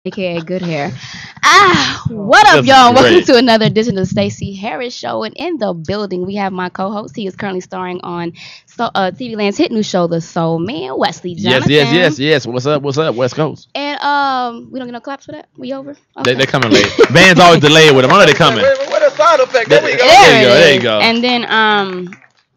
aka Good Hair. What up, That's y'all? Welcome great. to another edition of Staci Harris Show. And in the building, we have my co-host. He is currently starring on TV Land's hit new show, The Soul Man, Wesley Yes, Jonathan. yes. What's up? What's up? West Coast. And we don't get no claps for that. We over. They coming late. Band's always delayed with them. I know they coming. What a sound effect. There we go. There you go. it There is. you go. And then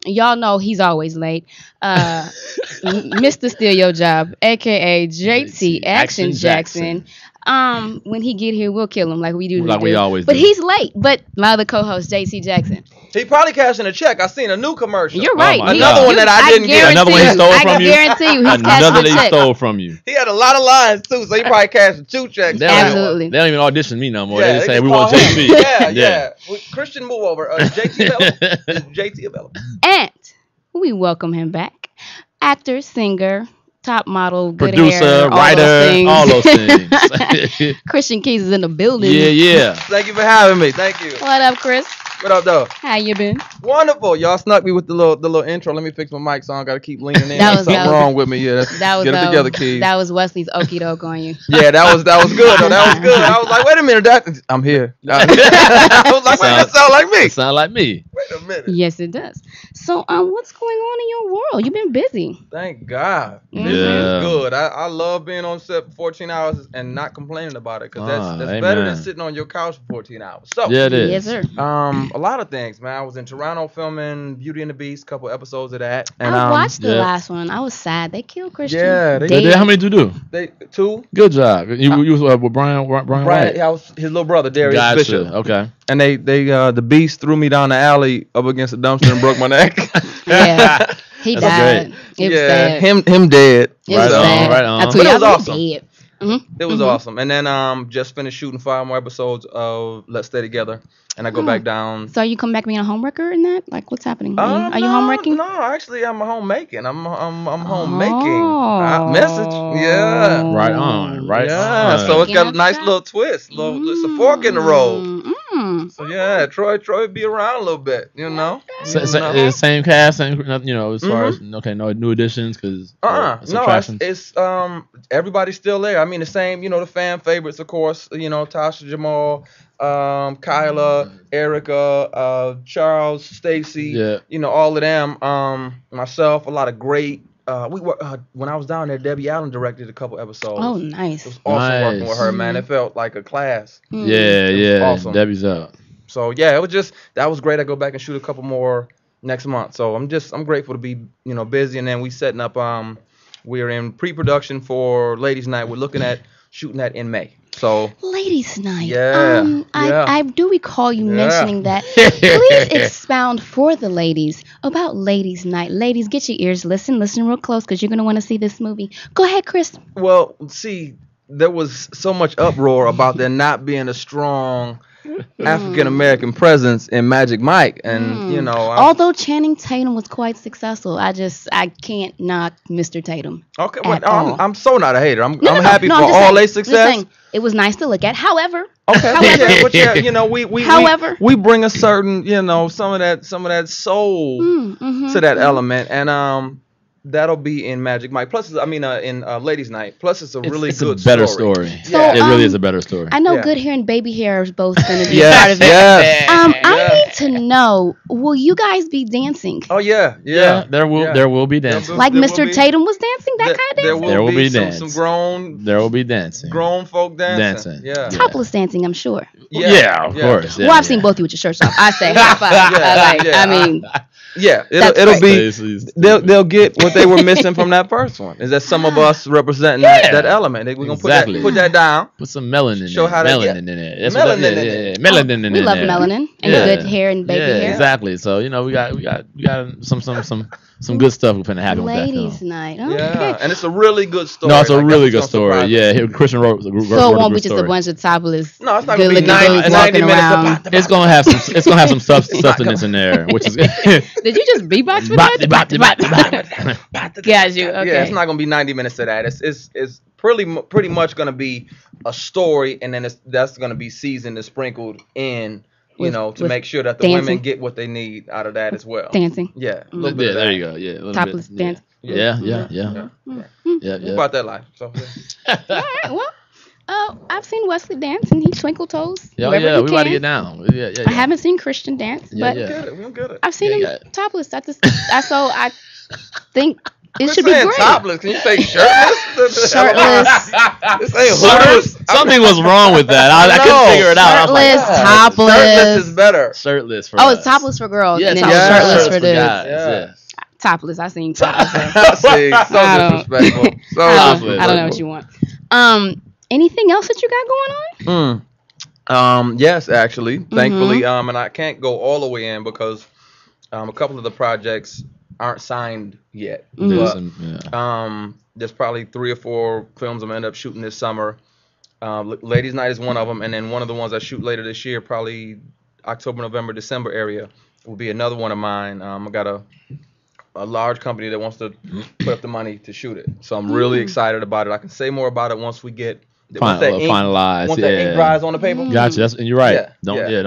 y'all know he's always late. Mr. Steal Your Job, aka JT Action Jackson. When he get here, we'll kill him like we do. Like we always But do. he's late. But my other co-host, JT Jackson. He probably cashing a check. I seen a new commercial. You're right. my Another God. one that I didn't get. guarantee Another one he you- stole from I you? guarantee you, he's Another cashing that a he check. stole from you. He had a lot of lines too, so he probably cashed 2 checks. They don't, Absolutely. They don't even audition me no more. Yeah, they just they say just we want call him. JP. Yeah. Christian, move over. JT available? Is JT available? And we welcome him back. Actor, singer, top model, good Producer, hair, writer, all those things. Christian Keys is in the building. yeah. Thank you for having me. Thank you. What up, Chris? What up, though? How you been? Wonderful. Y'all snuck me with the little intro. Let me fix my mic so I don't gotta keep leaning in. That was- Something that was- wrong with me. Yeah, get it together, Keys. That was Wesley's okie doke on you. Yeah, that was good. Though. That was good. I was like, wait a minute, I'm here. I was like, wait, that sound like me. It sound like me. Wait a minute. Yes, it does. So, what's going on in your world? You've been busy. Thank God. Mhm. This Yeah. is good. I love being on set for 14 hours and not complaining about it because that's Amen. better than sitting on your couch for 14 hours. So, Yeah, it is. Yes, sir. a lot of things, man. I was in Toronto filming Beauty and the Beast, couple episodes of that. And I watched the yeah. last one. I was sad. They killed Christian. Yeah, they Dead. How many did you do? They 2. Good job. You was with Brian Brian, Wright. I was his little brother, Darius Gotcha. Bishop. Okay. And they the Beast threw me down the alley up against a dumpster and broke my neck. Yeah. He That's died. It was sad. him dead. It Right was on, sad. right on. I told But you, it I was was awesome. dead. Mm-hmm. It was awesome. And then just finished shooting 5 more episodes of Let's Stay Together. And I go back down. So are you come back being a homewrecker in that? Like, what's happening? Are you homewrecking? No, actually I'm homemaking. I'm Oh. homemaking. Message. Yeah. Right on. Right Yeah. on. So it's got a Getting nice upset. little twist. It's a fork in the road. Mm-mm. So yeah, Troy be around a little bit, you know. Same cast, same as far as Mm-hmm. no new additions because No, it's everybody's still there. I mean the same, the fan favorites, of course, Tasha Jamal, Kyla, Erica, Charles, Staci, Yeah. all of them. Myself, a lot of great. We were when I was down there. Debbie Allen directed a couple episodes. Oh, It nice. was awesome working with her, Nice. man. It felt like a class. Yeah. awesome. Debbie's up. So yeah, that was great. I go back and shoot a couple more next month. So I'm grateful to be busy. And then we setting up. We're in pre-production for Ladies Night. We're looking at shooting that in May. So Ladies' night. Yeah, yeah. I do recall you Yeah. mentioning that. Please expound for the ladies about Ladies' night. Ladies, get your ears. Listen real close because you're going to want to see this movie. Go ahead, Chris. well, see, there was so much uproar about there not being a strong African American presence in Magic Mike, and Although Channing Tatum was quite successful, I can't knock Mr. Tatum. okay. at all. I'm so not a hater. I'm No, happy no, for I'm just all saying- their I'm just success. saying, it was nice to look at. However, Okay, but yeah, we However. we bring a certain some of that soul to that element, and that'll be in Magic Mike. Plus, in Ladies Night. Plus, it's a really it's good a better story. So, Yeah. It really is a better story. I know Yeah. good hair and baby hair are both going to be Yes, part of it. yes. I need to know, will you guys be dancing? Oh yeah. There will be dancing. Like there will Mr. be- Tatum was dancing? That kind of There dancing? There will be some dance. grown There will be dancing. folk dancing. Dancing. Yeah. Topless dancing, I'm sure. Yeah, of course. Yeah, Well, I've seen both of you with your shirts off. I say high five. Yeah. I mean, Yeah, That's it'll great. be. They'll get what they were missing from that first one. Is that some of us representing that element? We're gonna Exactly. put that down. Put some melanin Show in how it. they Melanin get- in it. That's Melanin what in that, it. yeah, melanin in we it. love melanin and Yeah. good hair and baby hair. Exactly. So we got some good stuff we're finna happen with that Ladies' film. night. Okay. Yeah, and it's a really good story. No, it's a Like, really that's good gonna story. surprise Yeah, you. Christian wrote So it a won't be good just a story. bunch of topless, No, it's not gonna be good-looking 90 dudes 90 walking minutes around. of It's gonna have some substance in there, which is Did you just beatbox for that? Got you. Okay. Yeah, it's not gonna be 90 minutes of that. It's pretty much gonna be a story, and then that's gonna be seasoned and sprinkled in, to with make sure that the dancing. women get what they need out of that as well. Dancing. Yeah, a Mm. little bit Yeah, of that. there you go. Yeah, a little Topless bit. dance. Yeah. Yeah. Yeah. We about that life. So yeah. All right. Well, I've seen Wesley dance, and he twinkle toes. Yeah, wherever yeah, he we about to can. get down. Yeah, yeah. I haven't seen Christian dance, Yeah, but yeah. We don't get it. I've seen him Yeah. topless. So I think it Quit should be saying great. topless. Can you say shirtless? Shirtless. This ain't Hooters. Something was wrong with that. I couldn't know. figure it out. I was like, Shirtless, "Ah, topless. Shirtless is better. shirtless for Oh, us. it's topless for girls, Yeah, and then topless shirtless for for dudes. guys. Yeah. Yeah. Topless. I seen topless. See, so I don't- disrespectful. So I Topless. don't know what you want. Anything else that you got going on? Yes, actually, thankfully, and I can't go all the way in because a couple of the projects aren't signed yet. But there's probably 3 or 4 films I'm gonna end up shooting this summer. Ladies' Night is one of them, and then one of the ones I shoot later this year, probably October, November, December area, will be another one of mine. I got a large company that wants to put up the money to shoot it, so I'm really excited about it. I can say more about it once we get Finalized. once that ink dries on the paper. Gotcha. That's, and you're right. Yeah,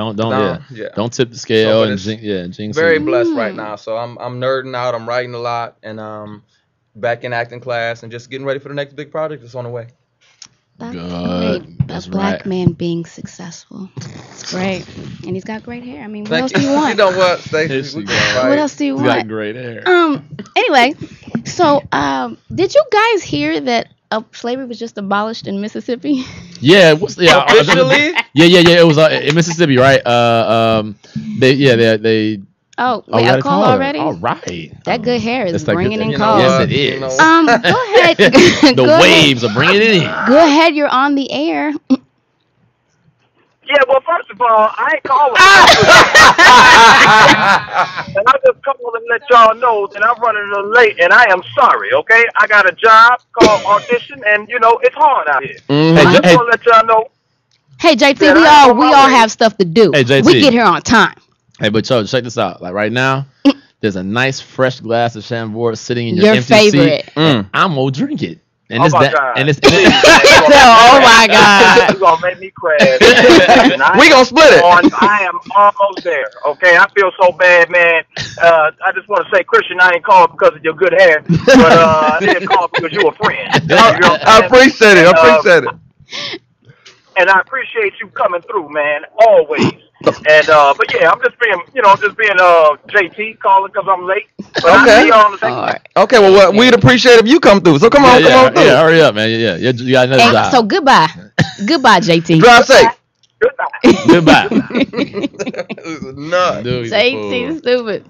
Don't tip the scale but and it's jinx Very it. blessed right now, so I'm nerding out. I'm writing a lot, and back in acting class, and just getting ready for the next big project that's on the way. That's Good. great. That's A black right. man being successful. It's great, and he's got great hair. I mean, what Thank else you. do you want? You know what, Here Staci? she We goes. can What fight. else do you He's got want? great hair. Anyway, so did you guys hear that slavery was just abolished in Mississippi? Yeah. Officially? Yeah. It was in Mississippi, right? They. Oh, Oh, we wait, got a a call caller. already? All right. That good hair is That's like bringing good- in You know calls. Yes, what? it is. You know, Go ahead. The Go waves are bringing it in. Ahead. Go ahead. You're on the air. Yeah, well, first of all, I ain't calling. And I just called and let y'all know that I'm running a little late, and I am sorry, okay? I got a job called audition, and, it's hard out here. Hey, I just hey, want to let y'all know. Hey, JT, Yeah, we I'm all on my way. have stuff to do. Hey, JT. We get here on time. hey, but yo, check this out. Like right now, there's a nice fresh glass of Chambord sitting in your, Your empty favorite. seat. I'm gonna drink it. And Oh it's my that. God. And it's. Oh my God. You're going to make me crash. And We gonna split it. I am almost there, okay? I feel so bad, man. I just want to say, Christian, I ain't called because of your good hair, but I did call because you're a friend. You know what I I'm saying? appreciate it. I appreciate it. And I appreciate you coming through, man, always. And but yeah, I'm just being JT calling because I'm late. But I'll Okay. see y'all in a second. All right. Okay, well, we'd appreciate if you come through. So come on through. Yeah, hurry up, man. Yeah, you got another And job. so goodbye. Goodbye, JT. Drive safe. Goodbye. Goodbye. Nuts. Dude, he's a JT fool. stupid.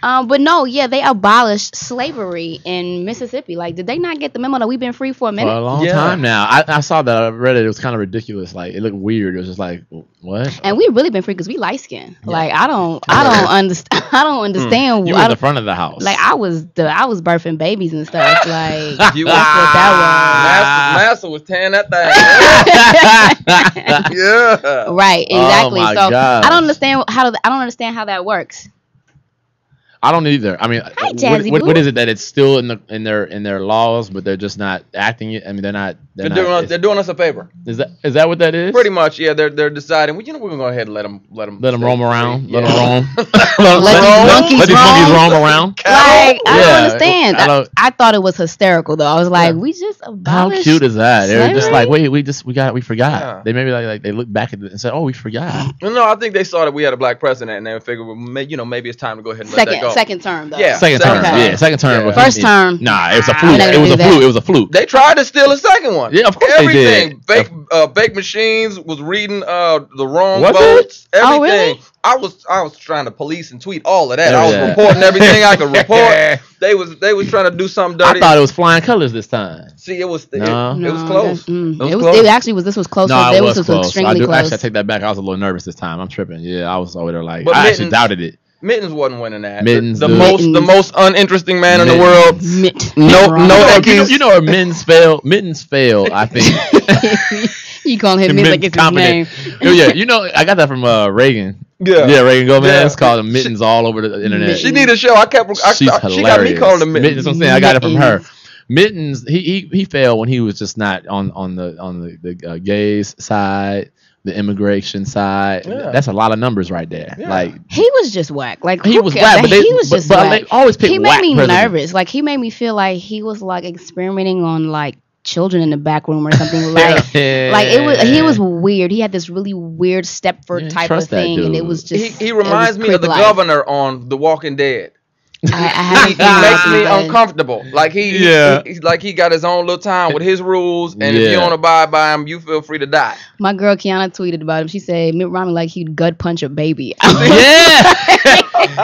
But no, yeah, they abolished slavery in Mississippi. Like, did they not get the memo that we've been free for a For minute? a long Yeah. time now. I saw that. I read it. It was kind of ridiculous. Like it looked weird. It was just like, what? And we really been free because we light skinned. Like I don't understand. I don't understand. You I were in the don't- front of the house. like I was birthing babies and stuff. Like You that's what that Master was tearing that thing. Yeah. was. Right, exactly. my So gosh. I don't understand how that works. I don't either. I mean, Hi, Jazzy what Boo. is it that it's still in their laws, but they're just not acting it? I mean, they're not. They're doing us a favor. Is that what that is? Pretty much, yeah. They're deciding. Well, we're gonna go ahead and let them Roam around. Yeah. Let them roam. Let these monkeys Let these monkeys roam. roam around. Like I Yeah, don't understand. I don't- I thought it was hysterical though. I was like, we just How abolished. cute is that? They're just like, slavery? wait, we forgot. Yeah. They maybe like they look back at it and said, oh, we forgot. No, I think they saw that we had a black president, and they figured, well, maybe it's time to go ahead and let that go. Second term though. Yeah. Second term, Okay. yeah, second term. Yeah. but First term. Nah, it was a Nah, fluke. we're not It gonna was do a that. fluke. It was a fluke. They tried to steal a second one. Yeah, of course they Everything. did. Fake machines was reading the wrong Was votes. it? Everything. Oh, really? I was trying to police and tweet all of that. Yeah, I was yeah. reporting everything I could report. They was trying to do something I dirty. thought it was flying colors this time. See, it was No. it was close. It was. close. It actually was. This was close. No, It it was close. extremely close. Actually, I take that back. I was a little nervous this time. I'm tripping. Yeah, I was over there like But I actually Mittens- doubted it. Mittens wasn't winning that. Mittens, the dude. the most uninteresting man in the Mittens. world. Mitt. No You know where Mittens failed. Mittens failed. I think. You call him Mitt like it's his name. Oh, yeah, I got that from Reagan. Yeah. Yeah, Reagan Gomez Yeah. called him Mittens all over the internet. She need a show. She's hilarious. She got me calling him Mittens. That's what I'm saying. I got it from her. Mittens. Mittens, he failed when he was just not on the gays side, the immigration side. Yeah. That's a lot of numbers right there. Yeah. Like He was just whack. Like he who was cares? whack, Like, but he was just but whack. they always pick He whack made me presidents. nervous. Like he made me feel like he was like experimenting on like children in the back room or something. Like he was weird. He had this really weird Stepford type of thing, and it was just he reminds me of the governor on The Walking Dead. I He makes me uncomfortable. Like he got his own little town with his rules, and if you don't abide by him, you feel free to die. My girl Kiana tweeted about him. She said Mitt Romney like he'd gut punch a baby. Yeah,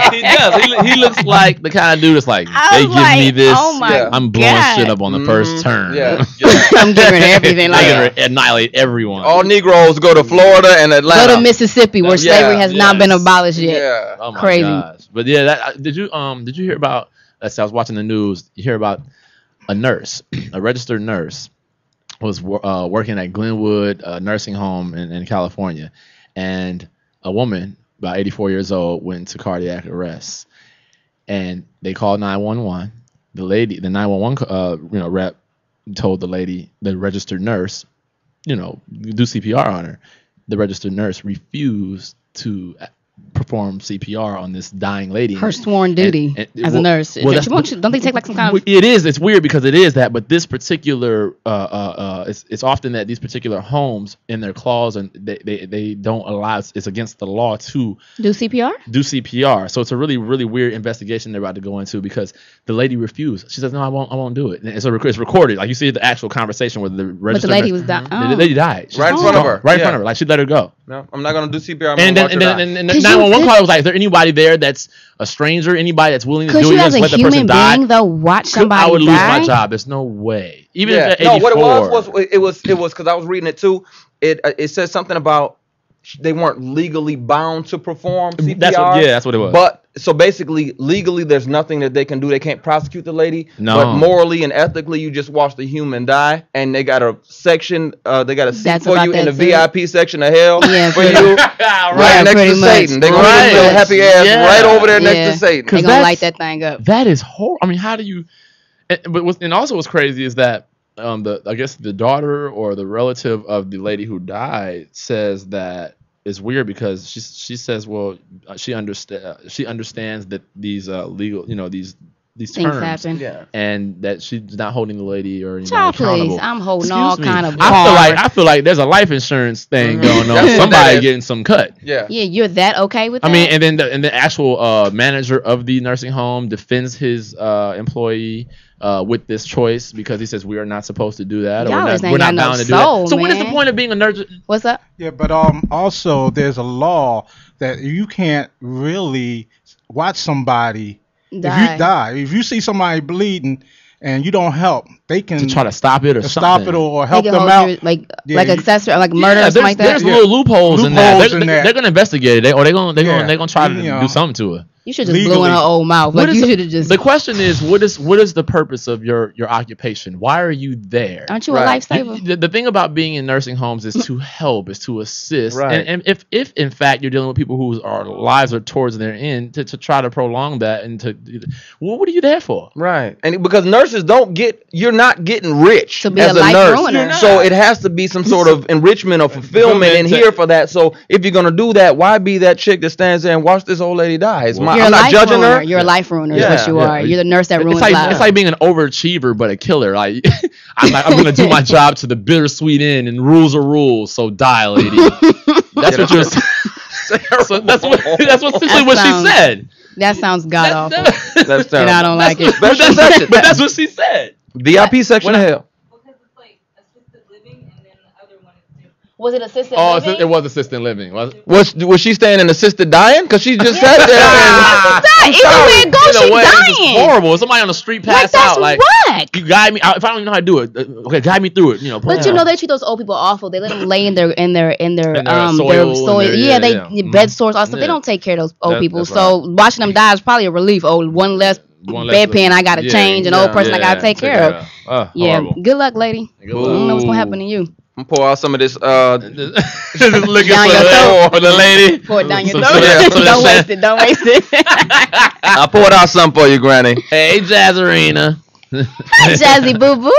he does. He looks like the kind of dude that's like, they give me this, I'm blowing shit up on the first turn. Yeah. I'm giving her everything. Like annihilate everyone. All Negroes go to Florida and Atlanta. Go to Mississippi where slavery has not been abolished yet. Yeah. Oh my Crazy. gosh. But yeah, did you hear about? I was watching the news. You hear about a nurse, a registered nurse, was working at Glenwood nursing home in California, and a woman about 84 years old went into cardiac arrest, and they called 911. The 911 rep told the lady, the registered nurse, do CPR on her. The registered nurse refused to perform CPR on this dying lady. Her sworn duty as a nurse. Don't they take like some kind of... It is. It's weird because it is that, but this particular, it's often that these particular homes in their clause and they don't allow, it's against the law to do CPR. So it's a really, really weird investigation they're about to go into because the lady refused. She says, no, I won't do it. And it's recorded. Like you see the actual conversation where the registered lady was dying. The lady died. Right in front of her. Right in front of her. Like she let her go. No, I'm not going to do CPR. And then 911 call was like, is there anybody there that's a stranger? Anybody that's willing to do it? Could you, as a human being, though, watch somebody die? I would lose my job. There's no way. Even if at 84. No, what it was because I was reading it too. It says something about they weren't legally bound to perform CPR. That's what it was. But so basically, legally, there's nothing that they can do. They can't prosecute the lady. No. But morally and ethically, you just watch the human die, and they got a section. They got a seat for you in the VIP section of hell for you, right next to Satan. They're gonna put your happy ass right over there next to Satan. They're gonna light that thing up. That is horrible. I mean, how do you? And also, what's crazy is that I guess the daughter or the relative of the lady who died says that it's weird because she says, well, she understands that these legal, these things terms, happen. and that she's not holding the lady or Child, accountable. please, I'm holding all kind of. I feel like there's a life insurance thing going on. Somebody getting some cut. Yeah, you're that okay with that? I mean, and then the actual manager of the nursing home defends his employee with this choice because he says we are not supposed to do that, or we're not bound to do that. So what is the point of being a nurse? What's up? Yeah, but also there's a law that you can't really watch somebody if you see somebody bleeding and you don't help, they can to try to stop it or help them out, like accessory, like murder or something like that. There's little loopholes in that. They're gonna investigate it, or they're gonna try to do something to it. You should just blow in her old mouth. Like you should have just. The question is, what is the purpose of your occupation? Why are you there? Aren't you a lifesaver? The thing about being in nursing homes is to help, is to assist, right. and if in fact you're dealing with people whose lives are towards their end, to try to prolong that and what are you there for? Right, and because nurses you're not getting rich to be as a a nurse, ruiner. So it has to be some sort of enrichment or fulfillment in here for that. So if you're gonna do that, why be that chick that stands there and watch this old lady die? I'm not judging her. You're a life ruiner. Is what you are. You're the nurse that ruins lives. It's like being an overachiever but a killer. Like I'm gonna do my job to the bittersweet end, and rules are rules. So die, lady. That's what you're. So that's essentially what she said. That sounds god awful. That's terrible. And I don't like it. But that's what she said. VIP section of hell. Was it assisted living? living? It was assisted living. Was she staying in assisted dying? Because she just sat there. Either way it goes, she's dying. It's horrible. Somebody on the street passed out. Like, you guide me. If I don't even know how to do it, okay, guide me through it. But they treat those old people awful. They let them lay in their soil. They bed sores, all stuff. They don't take care of those old people. So watching them die is probably a relief. Oh, one less bedpan I gotta change, an old person I gotta take care of. Yeah, good luck, lady. I don't know what's gonna happen to you. I'm pour out some of this down your throat for the lady. Pour it down your throat. Don't waste it. Don't waste it. I poured out some for you, Granny. Hey, Jazzarina. Hi, Jazzy Boo Boo.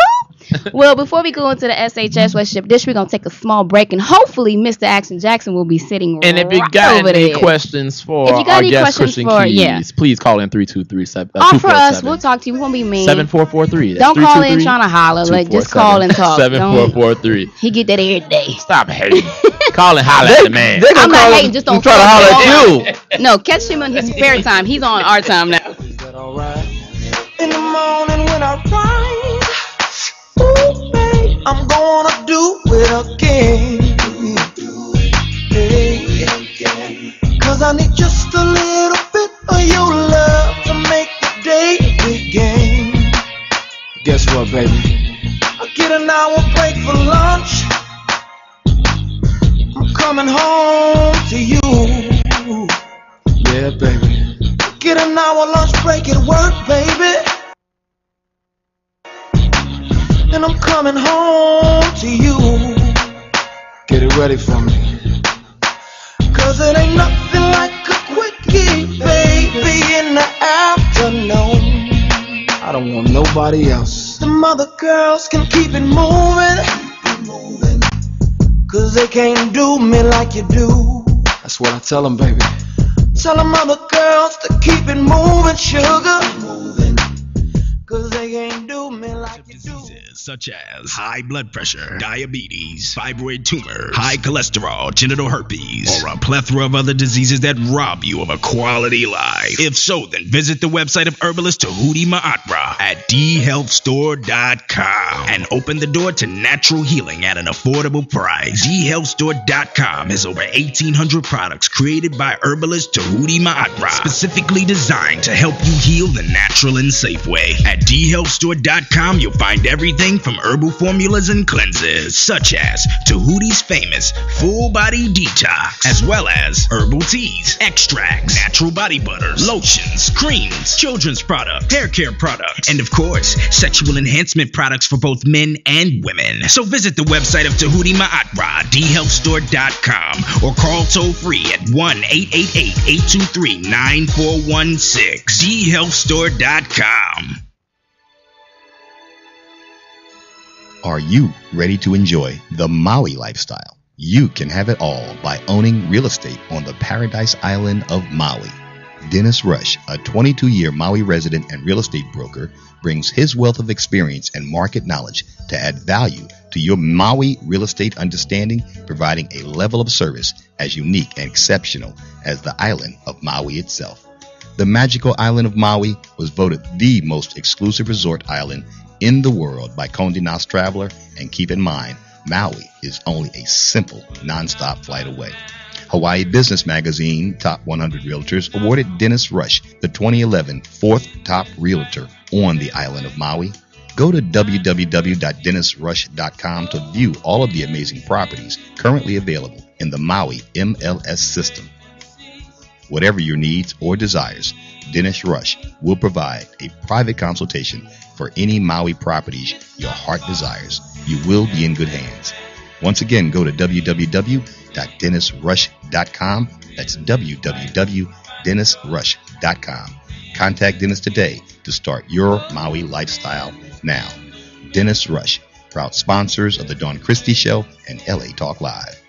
Well, before we go into the SHS relationship dish, we're gonna take a small break, and hopefully, Mr. Action Jackson will be sitting And if you right got over any there. questions for If you got our any guest questions Christian for- Keys, yeah. please call in 323 Offer us, we'll talk to you. We won't be mean. 7443. Don't call in trying to holler. Like, just call and talk. 7443. He get that every day. Stop hating. Call and holler at the man. I'm not hating, just don't try to holler at you. No, catch him on his spare time. He's on our time now. In the morning when I rise, ooh, babe, I'm gonna do it again. Hey, 'cause I need just a little bit of your love to make the day begin. Guess what, baby? I get an hour break for lunch. I'm coming home to you. Yeah, baby. Get an hour lunch break at work, baby. And I'm coming home to you. Get it ready for me. 'Cause it ain't nothing like a quickie, baby, in the afternoon. I don't want nobody else. Them other girls can keep it moving. 'Cause they can't do me like you do. That's what I tell them, baby. Tell them other girls to keep it moving, sugar. 'Cause they can't do me like you do. Such as high blood pressure, diabetes, fibroid tumors, high cholesterol, genital herpes, or a plethora of other diseases that rob you of a quality life. If so, then visit the website of herbalist Tahuti Ma'atra at dhealthstore.com and open the door to natural healing at an affordable price. dhealthstore.com has over 1,800 products created by herbalist Tahuti Ma'atra, specifically designed to help you heal the natural and safe way. At dhealthstore.com, you'll find everything from herbal formulas and cleanses, such as Tahuti's famous full body detox, as well as herbal teas, extracts, natural body butters, lotions, creams, children's products, hair care products, and of course, sexual enhancement products for both men and women. So visit the website of Tahuti Ma'atra, dhealthstore.com, or call toll free at 1-888-823-9416, dhealthstore.com. Are you ready to enjoy the Maui lifestyle? You can have it all by owning real estate on the Paradise Island of Maui. Dennis Rush, a 22-year Maui resident and real estate broker, brings his wealth of experience and market knowledge to add value to your Maui real estate understanding, providing a level of service as unique and exceptional as the island of Maui itself. The magical island of Maui was voted the most exclusive resort island in the world by Condé Nast Traveler, and keep in mind, Maui is only a simple, non-stop flight away. Hawaii Business Magazine Top 100 Realtors awarded Dennis Rush the 2011 fourth top realtor on the island of Maui. Go to www.dennisrush.com to view all of the amazing properties currently available in the Maui MLS system. Whatever your needs or desires, Dennis Rush will provide a private consultation for any Maui properties your heart desires. You will be in good hands. Once again, go to www.dennisrush.com. That's www.dennisrush.com. Contact Dennis today to start your Maui lifestyle now. Dennis Rush, proud sponsors of the Dawn Christie Show and LA Talk Live.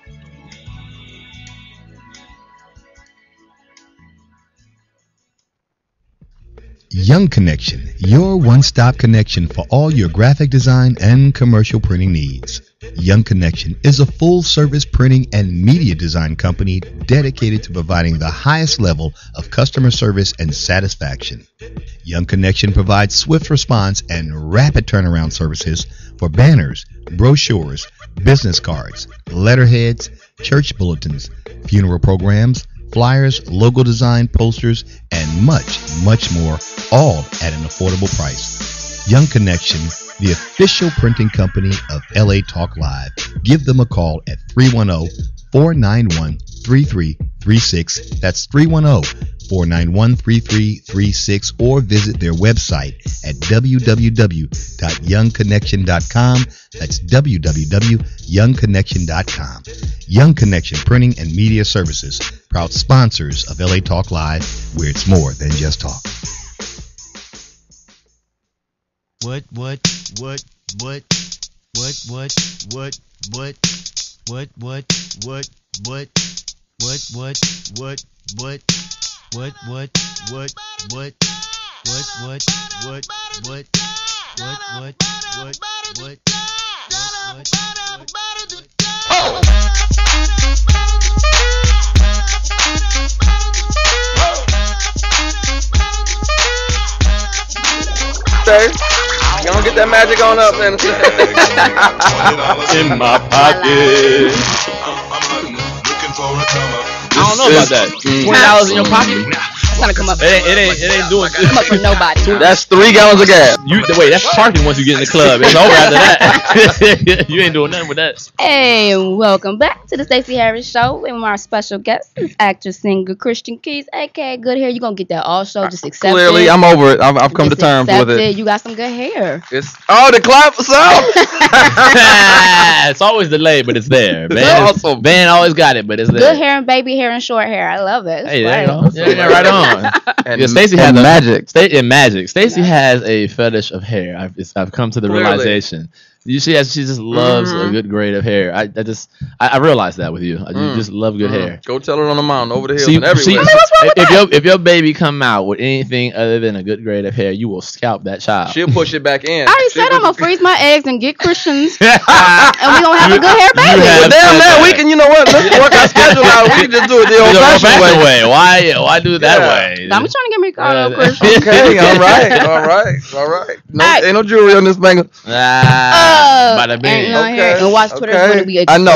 Young Connection, your one-stop connection for all your graphic design and commercial printing needs. Young Connection is a full-service printing and media design company dedicated to providing the highest level of customer service and satisfaction. Young Connection provides swift response and rapid turnaround services for banners, brochures, business cards, letterheads, church bulletins, funeral programs, flyers, logo design, posters, and much, much more, all at an affordable price. Young Connection, the official printing company of LA Talk Live. Give them a call at 310-491-3336. That's 310-491-3336, or visit their website at www.youngconnection.com. That's www.youngconnection.com. Young Connection Printing and Media Services, proud sponsors of LA Talk Live, where it's more than just talk. What You don't get that magic on up, man. In my pocket. I don't know about that. $20 in your pocket? Trying to come up. It ain't doing come up for nobody. That's 3 gallons of gas. Wait, that's parking once you get in the club. It's over after that. You ain't doing nothing with that. Hey, welcome back to the Staci Harris Show. And our special guest is actor, singer Christian Keys, aka Good Hair. You gonna get that all show? Just accept Clearly, it. I'm over it. I've come to Just terms with accept it. You got some good hair. The clap song. It's always delayed, but it's there. Awesome. Van always got it, but it's there. Good hair and baby hair and short hair. I love it. Hey, there you go. Yeah, right on. And, Staci has magic. Staci has a fetish of hair. I've come to the realization. She just loves a good grade of hair. I realized that with you. You just love good hair. Go tell her on the mountain, over the hills, and everywhere. If your baby come out with anything other than a good grade of hair, you will scalp that child. She'll push it back in. I already said I'm gonna freeze my eggs and get Christians, and we gonna have a good hair baby. Damn that, we can. You know what? Let's work our schedule out. We can just do it the old-fashioned way. Why do it that way? I'm trying to get me caught up, Christian. Okay, all right. No, ain't no jewelry on this bangle. Bada bing. And watch Twitter when we. I know.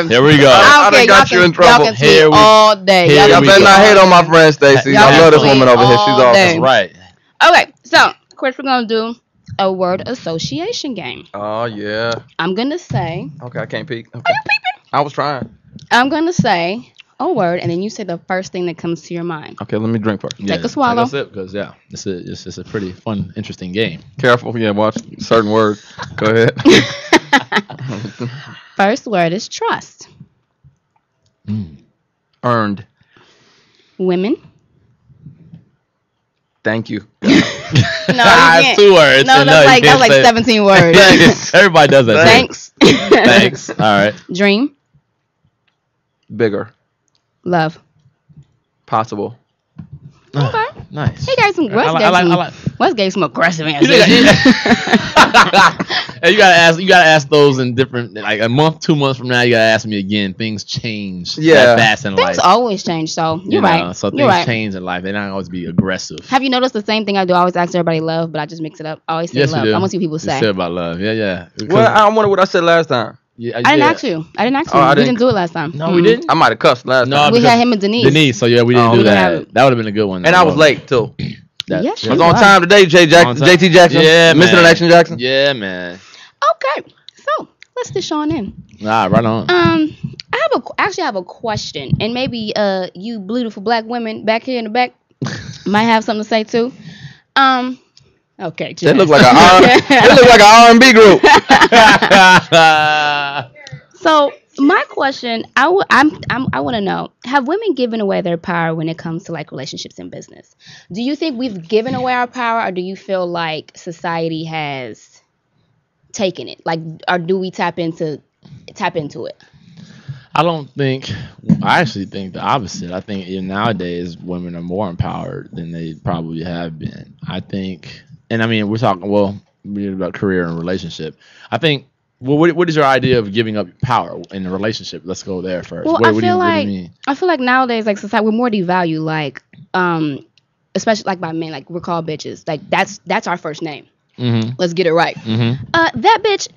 Here we go. I done got you in trouble. Y'all can tweet all day. Y'all better not hate on my friend Staci. I love this woman over here. She's awesome. That's right. Okay, so of course we're gonna do a word association game. Oh yeah. I'm gonna say. Okay, I can't peek. Okay. Are you peeping? I was trying. I'm gonna say a word, and then you say the first thing that comes to your mind. Okay, let me drink first. Take a swallow. Take a sip, because it's just a pretty fun, interesting game. Careful, watch certain words. Go ahead. First word is trust. Earned. Women. Thank you. No, you can't. 2 words. No, that's like 17 words. Everybody does that. Thanks. Thanks. All right. Dream. Bigger. Love. Possible. Okay. Nice. He gave some. Wes gave some aggressive answers. And you gotta ask those in different, like a month, 2 months from now. You gotta ask me again. Things change that fast in life. Things always change. So you're right. So things change in life. They don't always be aggressive. Have you noticed the same thing I do? I always ask everybody love, but I just mix it up. I always say love. I want to see what people say. You say about love. Yeah. Well, I wonder what I said last time. Yeah, I didn't ask you. We didn't do it last time. No, we didn't. I might have cussed last time. We had him and Denise. So yeah, we didn't do that. That would have been a good one. And I was late too. Yes, I was on time today, JT Jackson. Yeah, Mr. The Action Jackson. Yeah, man. Okay, so let's dish on in. Right on. I have a question, and maybe you beautiful black women back here in the back might have something to say too. Okay. They look like an R&B group. So my question, I want to know: have women given away their power when it comes to like relationships and business? Do you think we've given away our power, or do you feel like society has taken it? Like, or do we tap into it? I actually think the opposite. I think nowadays women are more empowered than they probably have been. I think, and I mean, we're talking about career and relationship. I think. Well, what is your idea of giving up power in a relationship? Let's go there first. Well, what do you mean? I feel like nowadays, like society, we're more devalued. Like, especially like by men, like we're called bitches. Like that's our first name. Mm-hmm. Let's get it right. Mm-hmm. That bitch.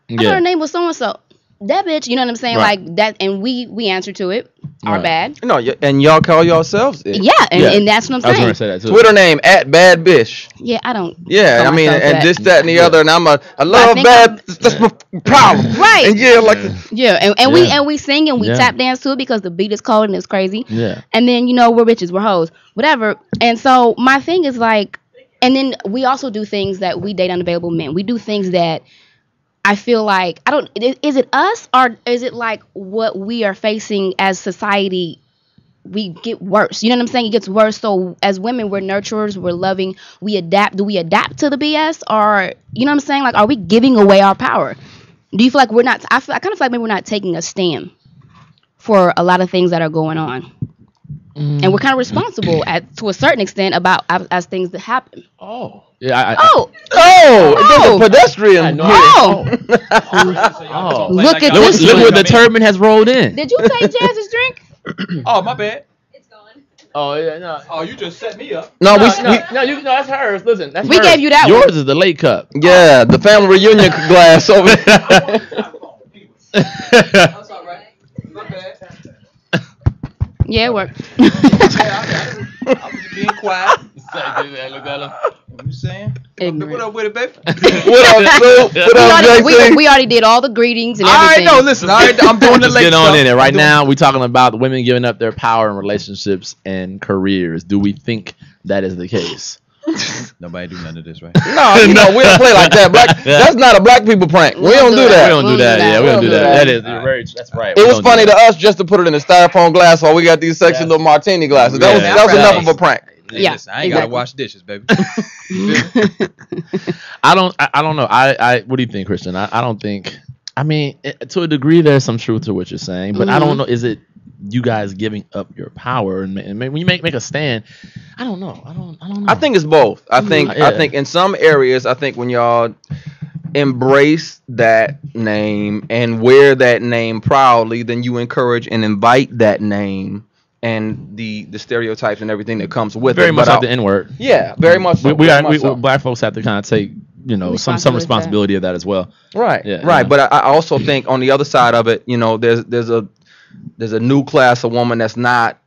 I thought her name was so and so. That bitch. You know what I'm saying? Right. Like that, and we answer to it. Our bad. No, and y'all call yourselves it. Yeah, and that's what I'm saying. I was going to say that too. Twitter name @badbish. Yeah, I don't. Yeah, I mean, and this, that, and the other, and I love bad. That's my problem. Right. And we sing and we tap dance to it because the beat is cold and it's crazy. Yeah. And then we're bitches, we're hoes, whatever. And so my thing is like, and then we also do things that we date unavailable men. We do things that I feel like is it us or is it like what we are facing as society we get worse. You know what I'm saying? It gets worse. So as women, we're nurturers, we're loving, we adapt. Do we adapt to the BS, or you know what I'm saying? Like, are we giving away our power? Do you feel like we're not? I kind of feel like maybe we're not taking a stand for a lot of things that are going on, and we're kind of responsible to a certain extent about as things that happen. Oh, yeah. There's a pedestrian. Look at this. Look where the turban has rolled in. Did you take Jazz's drink? Oh, my bad. Oh yeah, no. Oh, you just set me up. No, that's hers. Listen, that's we hers. gave you that. Yours one. is the late cup. Yeah, the family reunion glass over there. That's all right. My bad. Yeah, it worked. I was just being quiet. You saying? Ignorant. What up with it, baby? What up, Sue? What up, JC? We already did all the greetings and All right, everything. no, listen. All right, I'm doing the Let's late get on stuff. in it. Right now, we're talking about women giving up their power in relationships and careers. Do we think that is the case? Nobody do none of this, right? No, we don't play like that. That's not a black people prank. We don't do that. We don't do that. Yeah, we don't do that. That's right. It was funny to us just to put it in a styrofoam glass while we got these sexy little martini glasses. That was enough of a prank. Hey, Yeah, listen, I ain't gotta wash dishes, baby. I don't know. What do you think, Christian? I don't think. I mean, to a degree, there's some truth to what you're saying, but I don't know. Is it you guys giving up your power and when you make a stand? I don't know. I don't know. I think it's both. I think in some areas, I think when y'all embrace that name and wear that name proudly, then you encourage and invite that name and the stereotypes and everything that comes with very it. much like the N-word. Yeah, very much so. We black folks have to kind of take some responsibility of that as well. Right, Yeah, right. yeah. But I also think on the other side of it, there's a new class of woman that's not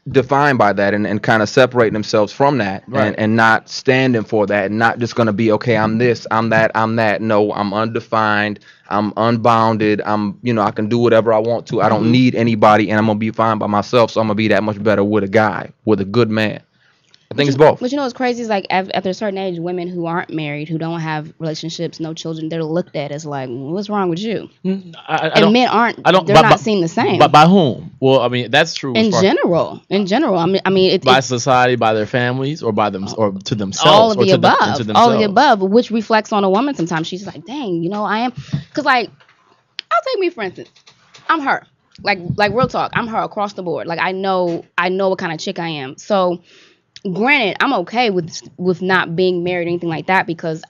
defined by that and kind of separating themselves from that and not standing for that and not just going to be, okay, I'm this, I'm that, I'm that. No, I'm undefined. I'm unbounded. I can do whatever I want to. I don't need anybody, and I'm going to be fine by myself. So I'm going to be that much better with a guy, with a good man. I think it's both. But what's crazy is like after a certain age, women who aren't married, who don't have relationships, no children, they're looked at as like, what's wrong with you? Men aren't. They're not seen the same. But by whom? Well, I mean that's true. In general, I mean, it's by society, by their families, or by them, or to themselves. All of the above. All of the above. above, which reflects on a woman. Sometimes she's like, dang, I am, because like, I'll take me for instance, I'm her. Like real talk, I'm her across the board. Like I know what kind of chick I am. So. Granted, I'm okay with not being married or anything like that, because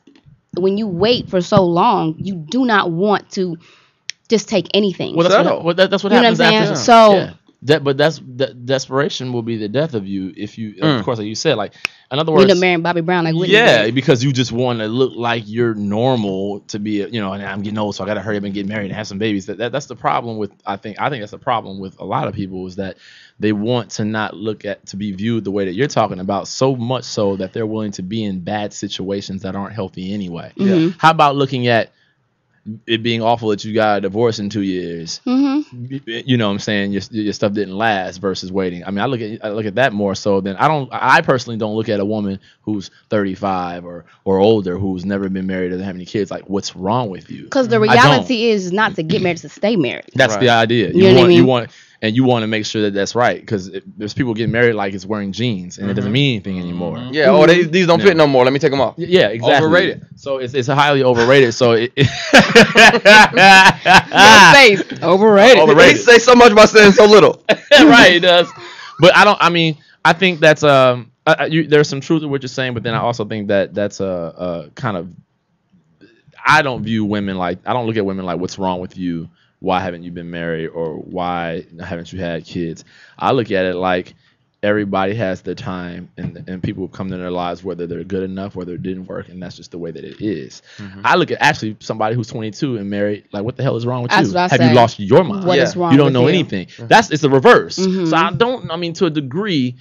when you wait for so long, you do not want to just take anything. Well, that's what happens after. So, desperation will be the death of you if you, of course, like you said, like in other words, you end up marrying Bobby Brown, like Whitney. Yeah, because you just want to look like you're normal to be, and I'm getting old, so I got to hurry up and get married and have some babies. That's the problem with I think that's the problem with a lot of people is that they want to not to be viewed the way that you're talking about, so much so that they're willing to be in bad situations that aren't healthy anyway. Mm-hmm. How about looking at it being awful that you got a divorce in 2 years? Mm-hmm. You know what I'm saying? Your stuff didn't last versus waiting. I mean, I look at that more so than I personally don't look at a woman who's 35 or older who's never been married or doesn't have any kids. Like, what's wrong with you? Because the reality is not to get married, it's to stay married. That's the idea. You know what I mean? You want to make sure that that's right, because there's people getting married like it's wearing jeans and it doesn't mean anything anymore. Yeah, these don't fit no more. Let me take them off. Yeah, exactly. Overrated. So it's highly overrated. So Your face. Overrated. They say so much by saying so little. Right, it does. But I think that's there's some truth to what you're saying, but then I also think that that's a kind of, I don't look at women like, what's wrong with you? Why haven't you been married, or why haven't you had kids? I look at it like everybody has their time, and people come in their lives whether they're good enough, whether it didn't work, and that's just the way that it is. I look at actually somebody who's 22 and married, like, what the hell is wrong with you? Have you lost your mind? What is wrong? You don't know anything. It's the reverse. Mm-hmm. So to a degree,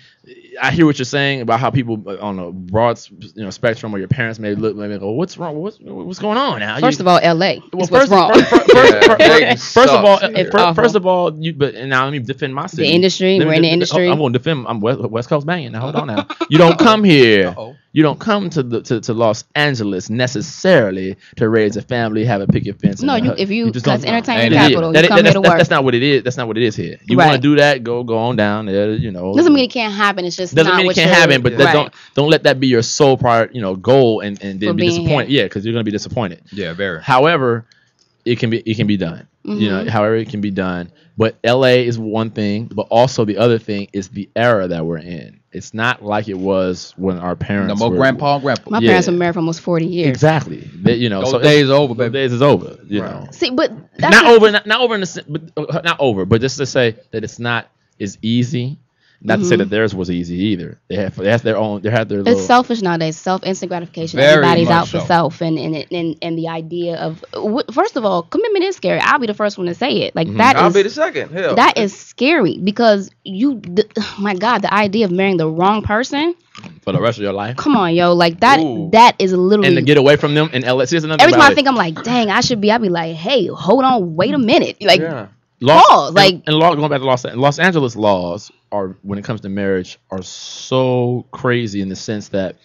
I hear what you're saying about how people on a broad spectrum, or your parents may go, what's wrong? What's going on now? First of all, L.A. Well, what's wrong. First of all, but now let me defend my city. The industry. We're in the industry. I'm going to defend. I'm West Coast banging. Now hold on now. You don't come here You don't come to Los Angeles necessarily to raise a family, have a picket fence. No, and if you just because don't- entertainment Yeah, capital, that- you come that- here to work. That's not what it is. That's not what it is here. You Right. want to do that? Go on down there. Doesn't mean it can't happen. It's just Doesn't not mean what it can't you're- happen, but right. don't let that be your sole goal and then For be being disappointed. here. Yeah, because you're gonna be disappointed. Yeah, very. However, it can be done. You know, however it can be done. But LA is one thing, but also the other thing is the era that we're in. It's not like it was when our parents. No more were, grandpa and grandpa. My Yeah. parents were married for almost 40 years. Exactly. Those days are over, Those baby. days is over. You know, See, but that's not over in the but not over, but just to say that it's not as easy. Not to say that theirs was easy either. They have their own. They have their. It's selfish nowadays. Instant gratification. Very Everybody's much out for so. self, and the idea of first of all, commitment is scary. I'll be the first one to say it. Like that I'll is be the second. Hell, that is scary because my God, the idea of marrying the wrong person. for the rest of your life. Come on, yo, like that. Ooh. That is literally. And to get away from them in LA. See, here's another Every thing time I about think I'm like, dang, I'd be like, hey, hold on, wait a minute, like. yeah. Pause, like- going back to Los Angeles laws are, when it comes to marriage, are so crazy in the sense that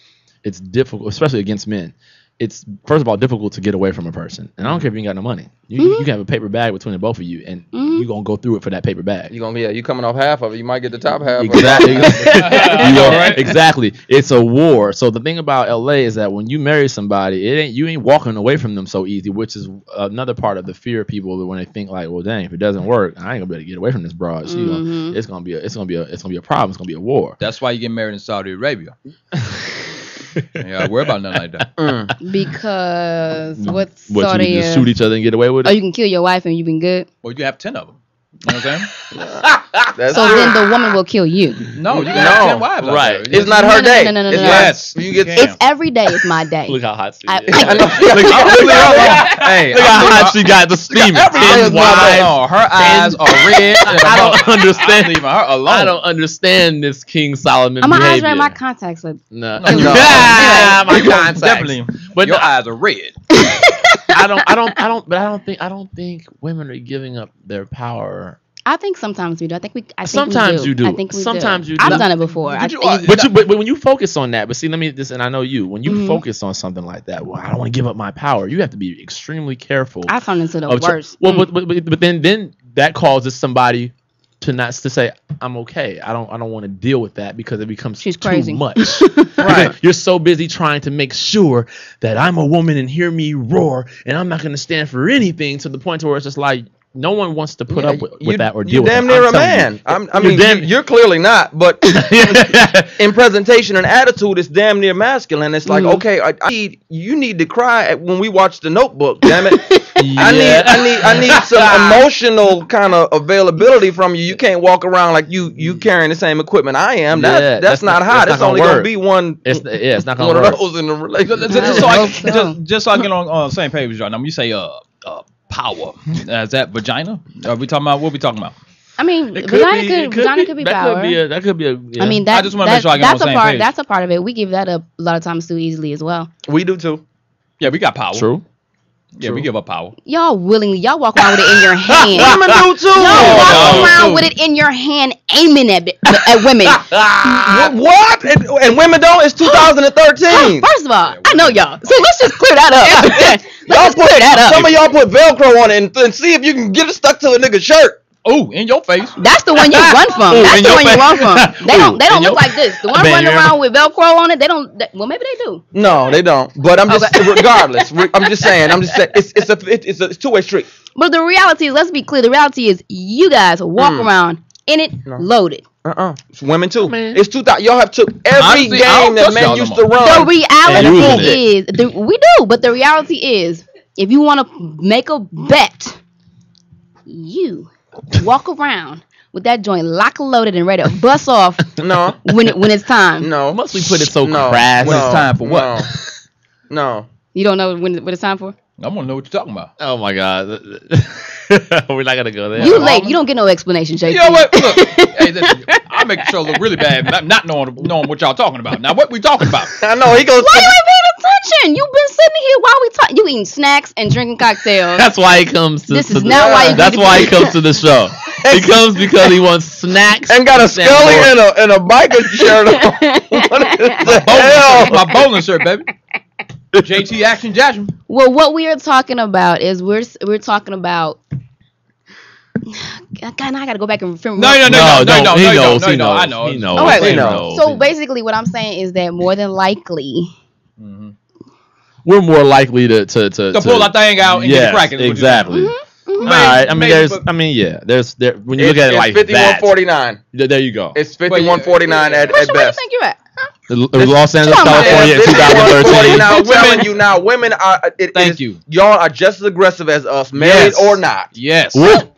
it's difficult, especially against men. It's first of all difficult to get away from a person, and I don't care if you ain't got no money. You can have a paper bag between the both of you, and you gonna go through it for that paper bag. You coming off half of it. You might get the top half. Exactly. You all right? Exactly. It's a war. So the thing about LA is that when you marry somebody, you ain't walking away from them so easy, which is another part of the fear of people when they think like, well, dang, if it doesn't work, I ain't gonna be able to get away from this broad. It's gonna be a problem. It's gonna be a war. That's why you get married in Saudi Arabia. Yeah, worry about nothing like that. Because what's What, Saudi? you just shoot each other and get away with Oh, it? you can kill your wife and you've been good. Well, you have 10 of them. You know what I'm saying? That's So then the woman will kill you. No, you can have 10 wives. out Right. there. it's not her day. No. It's not- Yes. You get. Damn. It's every day is my day. Look how hot she I- is. I- Hey, Look how hot she got the steaming. Everything's going on. Her eyes are red. I don't understand. I'm leaving her alone. I don't understand this King Solomon I'm behavior. eyes right. My contacts are. No. No. Yeah, my contacts. Definitely. But Your no, eyes are red. I don't think women are giving up their power. I think sometimes we do. I think Sometimes we you do. I think we Sometimes do. you do. I've done it before. I Did you- think But when you focus on that, but see, and I know you. When you focus on something like that, well, I don't want to give up my power. You have to be extremely careful. I turned into the of worst. Well, but then that causes somebody to say I'm okay. I don't want to deal with that because it becomes She's crazy. too much. Right. You're so busy trying to make sure that I'm a woman and hear me roar, and I'm not going to stand for anything to the point to where it's just like no one wants to put up with that or deal with that. You're damn near a I'm man. telling you. You're clearly not, but in presentation and attitude, it's damn near masculine. It's like, okay, you need to cry when we watch The Notebook. Damn it, I need some emotional kind of availability from you. You can't walk around like you carrying the same equipment I am. That's not hot. It's only gonna be one. It's not gonna one work. of those in the relationship. Just so I get on the same page with y'all. Now, when you say power, is that vagina? Are we talking about what we talking about? I mean, It vagina could be power. That could be a. Yeah. I mean, I just wanna make sure I get on that's the a same part. page. That's a part of it. We give that up a lot of times too easily as well. We do too. Yeah, we got power. True. Yeah, we give up power. Y'all willingly, y'all walk around with it in your hand. Women do too. Y'all walk no, around dude. with it in your hand, aiming at women. What? And women don't? It's 2013. First of all, I know y'all, so let's just clear that up. Y'all Let's clear that up. Some of y'all put Velcro on it and see if you can get it stuck to a nigga's shirt. Oh, in your face. That's the one you run from. That's in the your one you face. run from. They don't in your- look like this. The one Man, running you're- around with Velcro on it, they don't. Well, maybe they do. No, they don't. But I'm just regardless. I'm just saying. It's a two-way street. But the reality is, let's be clear. The reality is, you guys walk around in it, loaded. It's women too. Man. It's 2000. Y'all have took every Honestly, I don't game that trust men y'all no used more. to run. The reality using is, we do, but the reality is, if you want to make a bet, you walk around with that joint lock loaded and ready to bust off No. when it's time. No. Must we put it so No. crass? When it's time for what? No. You don't know when it's time for? I want to know what you're talking about. Oh my God. We're not gonna go there. You late. You don't get no explanation, JT. You know what? Look, hey, listen, I make the show look really bad, not knowing what y'all talking about. Now, what we talking about? I know he goes. Why you ain't paying attention? You've been sitting here while we talk. You eating snacks and drinking cocktails. That's why he comes to. This is to not why you That's get why he to- comes to the show. He comes because he wants snacks and got a Scully and a biker shirt on. What is the hell? My bowling shirt, baby. JT Action Jackson. Well, what we are talking about is we're talking about. God, now I gotta go back and remember. No. He knows. I know. He knows. Okay, He knows. So basically, what I'm saying is that more than likely, we're more likely to pull that thing out and get it cracking. Exactly. All right. I mean, there's when you look at it like 51-49. There you go. It's 51-49 at where do you best. think you're at? Los Angeles, California in 2013. Now, I'm telling you now, women are. Thank you. Y'all are just as aggressive as us, married or not. Yes.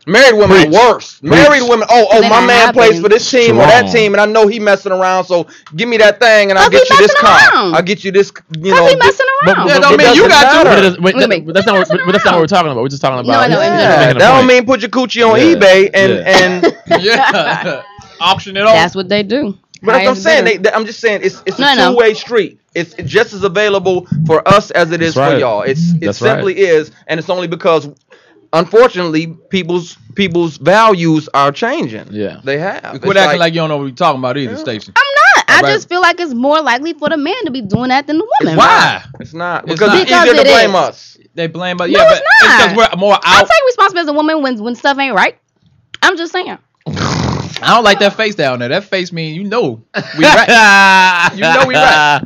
Married women are worse. Married women. Oh, Then my that man plays happens. for this team or that team, and I know he messing around. So give me that thing, and I'll How's get he you this messing car. around? I'll get you this. You How's know. he messing around? That don't mean you got to. But that's not what we're talking about. We're just talking about. No, I know. Yeah, that don't mean put your coochie on eBay and. Yeah. Auction it off. That's what they do. But that's what I'm saying. I'm just saying it's a two-way street. It's just as available for us as it is for y'all. It simply is, and it's only because, unfortunately, people's values are changing. Yeah, they have. Quit acting like you don't know what you're talking about either, Staci. I'm not. I just feel like it's more likely for the man to be doing that than the woman. Why? It's not It's because not. it's easier to blame us. They blame us. No, Yeah, it's but not. it's because we're more out. I take responsibility as a woman when stuff ain't right. I'm just saying. I don't like that face down there. That face mean you know we right. You know we right.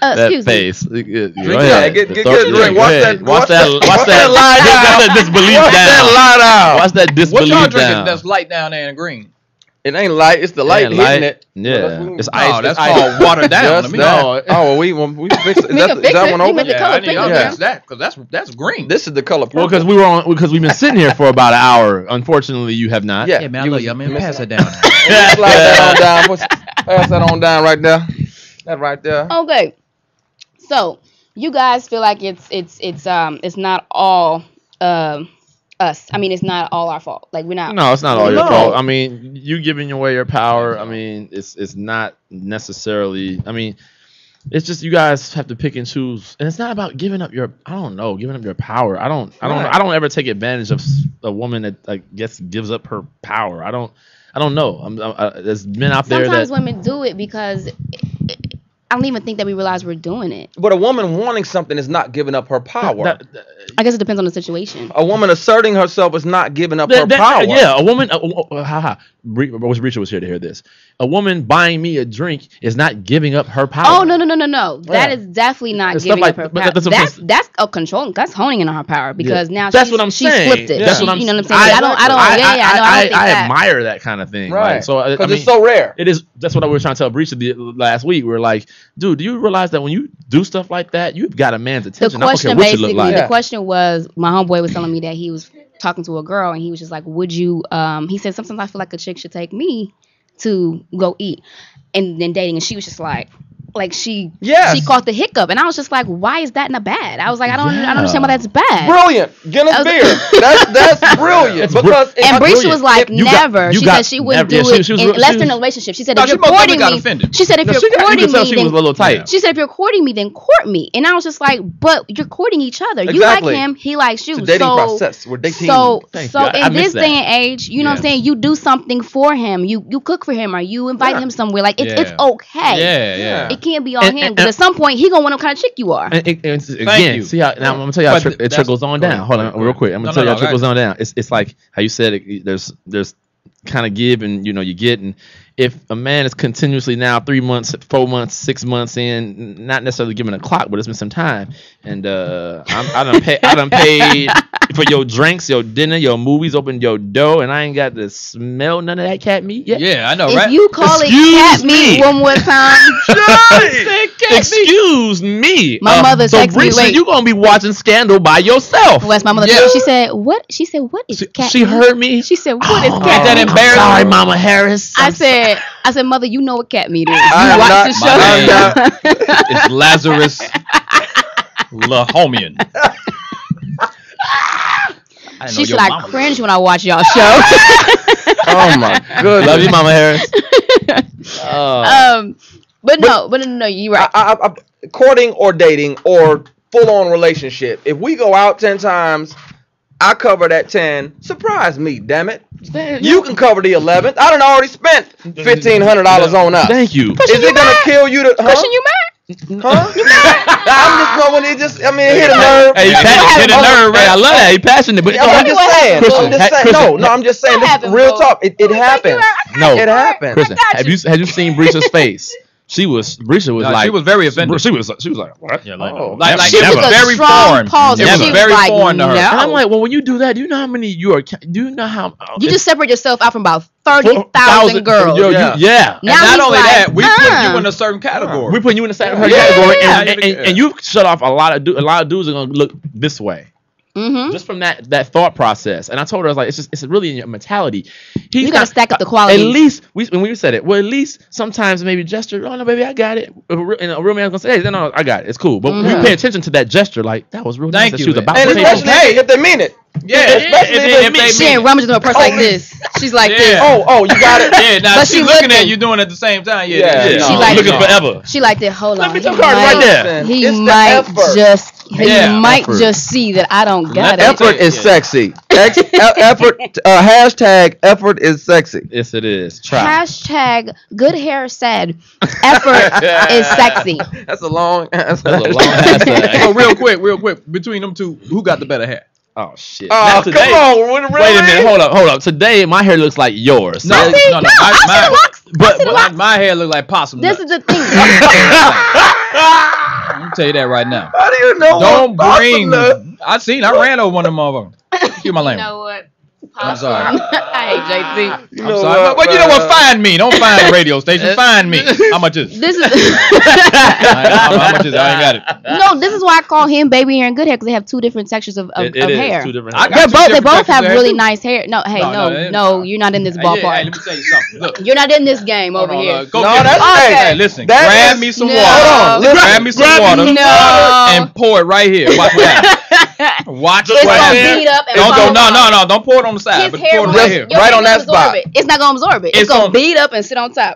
Excuse me. face. Get good drink. Watch that lie down. Watch that disbelief Watch down. that lie down. Watch that What disbelief y'all drinking down. that's light down there in green? It ain't light. It's the light hitting it. Yeah, it's Oh, ice. that's It's ice. called watered down. Just to me. that. No. Oh, well, we fix it. We can fix Is that it. one We open? make the color I need pink y'all to again. fix that because that's green. This is the color purple. Well, because we've been sitting here for about an hour. Unfortunately, you have not. Yeah. man, I love you, man. Pass it down. Slide that on down. Pass that on down right there. That right there. Okay. So you guys feel like it's not all us. I mean, it's not all our fault. Like we're not. No, it's not all your No. fault. I mean, you giving away your power. I mean, it's not necessarily. I mean, it's just you guys have to pick and choose, and it's not about giving up your. Giving up your power. I don't ever take advantage of a woman that I guess gives up her power. I don't know. There's men out there Sometimes that women do it because I don't even think that we realize we're doing it. But a woman wanting something is not giving up her power. I guess it depends on the situation. A woman asserting herself is not giving up her power. Yeah, a woman. Breacher was here to hear this. A woman buying me a drink is not giving up her power. Oh no! That is definitely not It's giving stuff up her like- but power. that's what I'm saying. That's a control. That's honing in on her power because now that's she's, what I'm she's saying. flipped it. That's what I'm. You know what I'm saying? I don't think I that. admire that kind of thing. Right. Like, so I Because mean, it's so rare. it is. That's what I was trying to tell Breach last week. We're like, dude, do you realize that when you do stuff like that, you've got a man's The attention. I don't question care what you basically, look like. the question was, my homeboy was telling me that he was talking to a girl and he was just like, would you? He said sometimes I feel like a chick should take me to go eat, and then dating, and she was just like she caught the hiccup, and I was just like, why is that in a bad? I was like, I don't understand why that's bad. Brilliant. Get us beer. That's brilliant. Because And Breach was like, never. She said she wouldn't do it unless they're in a was- relationship. She said No, if she you're most definitely courting got me, offended. she said if No, you're you could courting tell me, she was a little tight. she said if you're courting me, then court me. And I was just like, but you're courting each other. You Exactly. like him, he likes you. It's a dating so, process. We're dating. So Thank so you. I in miss this that. day and age, you know what I'm saying, you do something for him. You cook for him or you invite him somewhere. Like it's okay. Yeah. It can't be on him because at some point he gonna want to know what kind of chick you are. And again, you. see how now I'm gonna tell you how But it trickles on down. Hold on, real quick. I'm gonna tell you how it trickles on down. It's like how you said it. There's kind of give and you get, and if a man is continuously now 3 months, 4 months, 6 months in, not necessarily giving a clock, but it's been some time, and I done paid for your drinks, your dinner, your movies, opened your door, and I ain't got to smell none of that cat meat yet. Yeah, I know, If right? you call it cat meat one more time, Excuse me. My mother so texted me, Breezy, wait. you gonna be watching Scandal by yourself. well, that's my mother. Yeah. She said, "What?" She said, "What is cat She meat?" heard me. She said, "What is Oh, cat that meat?" embarrassing? Sorry, Mama Harris. I said, "Mother, you know what cat meat is. You I am watch not- the show." my name It's Lazarus Lahomian. She said, "I cringe when I watch y'all show." Oh my goodness. Love you, Mama Harris. But no, you're right. Courting or dating or full-on relationship. If we go out 10 times, I cover that 10. Surprise me, damn it. You can cover the 11th. I done already spent $1,500 on us. Thank you. Is it gonna kill you to? Christian, you mad? Huh? I'm just going. It just. I mean, it hit a nerve. Hey, hit a nerve, right? I love that. He passionate, but I'm just saying. No, I'm just saying. This real talk. It happens. No, it happens. Kristen, have you seen Brisha's face? Brisha was like, she was very offended. She was like, what? Yeah, like, no. like it was very foreign. Pause. It was very foreign to her. And I'm like, well, when you do that, do you know how many you are? Do you know how? You just separate yourself out from about 30,000 girls. Yeah. And not only that, we put you in a certain category. We put you in a certain category, and you shut off a lot of dudes are gonna look this way. Mm-hmm. Just from that thought process, and I told her I was like, it's really in your mentality. You gotta stack up the quality. At least when we said it, well, at least sometimes maybe gesture. Oh no, baby, I got it. And a real man's gonna say, hey, no, I got it. It's cool. But we pay attention to that gesture. Like that was real. Thank nice. you. She was about and to say, especially if they mean it. Yeah, especially if they she ain't rummaging her purse like this. She's like this. Oh, you got it. Yeah, now But she's she looking looking. at you doing it at the same time. She like looking forever. She like that. Hold on. Look at your card right there. He It's the might effort. just. He Yeah, might effort. just see that I don't got it. Effort is sexy. Effort. Hashtag effort is sexy. Yes, it is. Try. Hashtag good hair said. Effort is sexy. That's a long. That's a long hashtag. So real quick, between them two, who got the better hair? Oh shit! Oh, Now, come today- on. Wait Wait a minute. Hold up. Today my hair looks like yours. No, I see no. the locks. But- I see the But locks. my hair look like possum. This nuts. is the thing. Let me tell you that right now. How do you know? Don't what bring. possum nuts? I ran over one of them motherfuckers. Excuse my You language. know what? I'm sorry. I hate JT. You I'm know sorry. what, But you know what? man? Find me. Don't find radio station. Find me. How much is it? This is How much is it? I ain't got it. no. This is why I call him baby hair and good hair because they have two different textures of It is hair. two different. I got They two both different have textures of hair, really too. nice hair. No, hey, no, you're not in this Hey, ballpark. hey, let me tell you something. Look. You're not in this game Hold over on, here. go No, get that's- it. Okay. Hey, listen. That Grab is- me some No. water. Hold on, Grab me some water. No. And pour it right here. Watch what happens. Watch It's what gonna happens. beat up and Don't fall go. No. off. Don't pour it on the side. His But hair pour it will- right here. your Right hair on that gonna absorb spot. it. It's not gonna absorb it. It's It's gonna gonna- beat up and sit on top.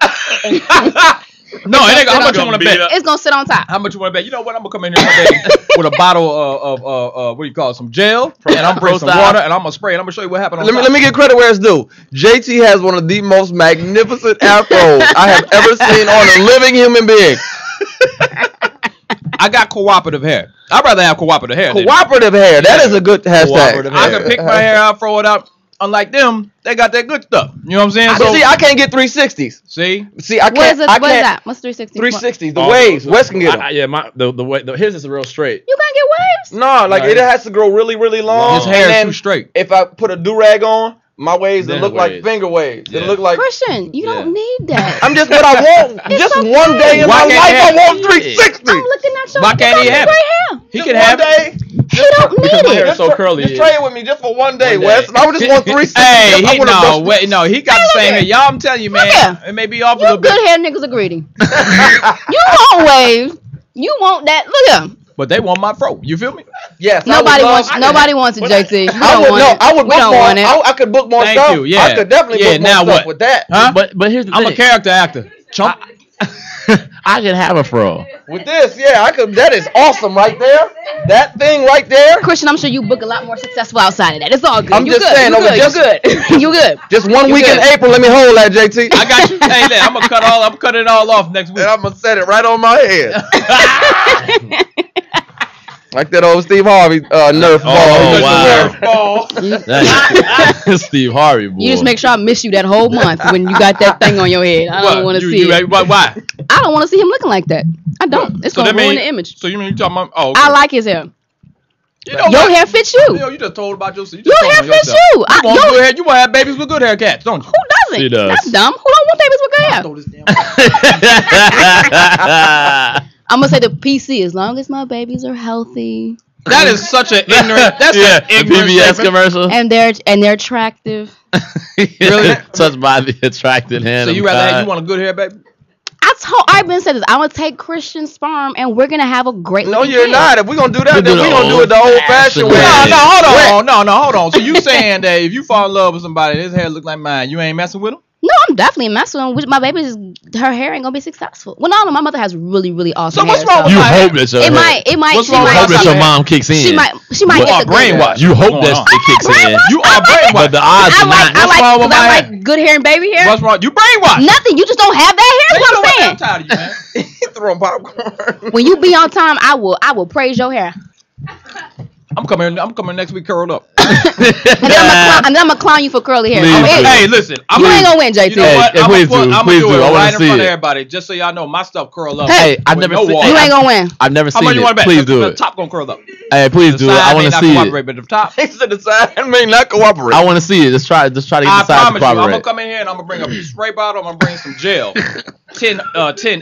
No, it ain't. How much you want to bet? It's gonna sit on top. How much you want to bet? You know what? I'm gonna come in here one day with a bottle of what do you call it? Some gel, and I'm bring some water, and I'm gonna spray, and I'm gonna show you what happened. On Let me give credit where it's due. JT has one of the most magnificent afros I have ever seen on a living human being. I got cooperative hair. I'd rather have cooperative hair. than- Cooperative hair. That is a good hashtag. Cooperative I can pick my hair out, throw it out. Unlike them, they got that good stuff. You know what I'm saying? See, I can't get 360s. See? See, I can't. What is it? I What is can't. that? What's 360? 360s. The waves. Wes can get them. Yeah, the way his is real straight. You can't get waves. No, like it has to grow really, really long. His hair and is then too straight. If I put a do-rag on, my waves Then it look it like waves. finger waves. It Yeah. look like. Christian, you don't need that. I'm just what I want. Just okay. one day in Why my can't life, he I have want it? 360. I'm looking at your. Why can't he have it? He Just can one have it. day. He don't need Because my hair it. is so curly. Just trade with me just for one day, One day. Wes. And I would just want 360. Hey, I he wanna brush- he got the same hair. Y'all, I'm telling you, man, here. it may be off a You little good bit, hair niggas are greedy. You want waves. You want that. Look at him. but they want my fro. You feel me? Yes. Nobody I would wants. love- Nobody wants it, JT. We I don't would want no. it. I would We book don't more. want it. I could book more Thank stuff. you, yeah. I could definitely Yeah, book more now stuff what? with that. Huh? But here's the I'm a thing. character actor. Chump. I can have a fro. With this, yeah, I could. That is awesome right there. That thing right there. Christian, I'm sure you book a lot more successful outside of that. It's all good. I'm you just good. saying, You over good. just- You good. You good. Just one You week in good. April. Let me hold that, JT. I got you. Hey, look, I'm gonna cut it all off next week. And I'm gonna set it right on my head. Like that old Steve Harvey Nerf ball. Oh, He used to wear. wow. That's Steve Harvey, boy. You just make sure I miss you that whole month when you got that thing on your head. I don't want to see it. Why? I don't want to see him looking like that. I don't. It's So gonna that ruin mean- the image. So you mean you talking about? Oh, okay. I like his hair. You know Your what? hair fits you. You just told about yourself. Your hair fits you. You want good hair? You want to have babies with good hair cats, don't you? Who doesn't? She does. That's dumb. Who don't want babies with good hair? Throw this damn. I'm gonna say the PC. As long as my babies are healthy That is such an ignorant. That's yeah, an the ignorant PBS statement. commercial. and they're attractive. Really? Touched by the attracted hand. So you rather have you want a good hair, baby? I've been said this. I'm gonna take Christian's sperm and we're gonna have a great. No, looking you're kid. not. If we're gonna do that, We then do we're the gonna do it the old-fashioned way. old-fashioned way. No, hold on. So you saying that if you fall in love with somebody, his hair look like mine, you ain't messing with him? No, I'm definitely messing with my baby's. Her hair ain't gonna be successful. Well, no, my mother has really, really awesome. So what's hair, wrong with You my hair? hope that your It hair- might. What's She wrong with might. hope that She your mom kicks in. She might You get are the good brainwashed. You hope What's that going it kicks in. You are brainwashed. But the odds I are like. not. What's wrong with my I hair? like good hair and baby hair. What's wrong? You brainwashed. Nothing. You just don't have that hair. That's what I'm saying. I'm tired of you, man. He throwing popcorn. When you be on time, I will praise your hair. I'm coming next week curled up. And then I'm gonna clown you for curly hair. Please. Hey, listen. You ain't gonna win, JT. You know what? Hey, I'm please gonna do. do Please it do. I wanna right in see front it. of everybody, just so y'all know my stuff curl up. Hey, I've with never no seen. water. You ain't gonna win. I've never How seen much you want it. to bet? Please do The it. top gonna curl up. Hey, please The do it. I side want may to not see cooperate, it. but the top. He said the side may not cooperate. I want to see it. Just try to get the I side to promise you, I'm gonna cooperate. come in here and I'm gonna bring a spray bottle. I'm gonna bring some gel, 10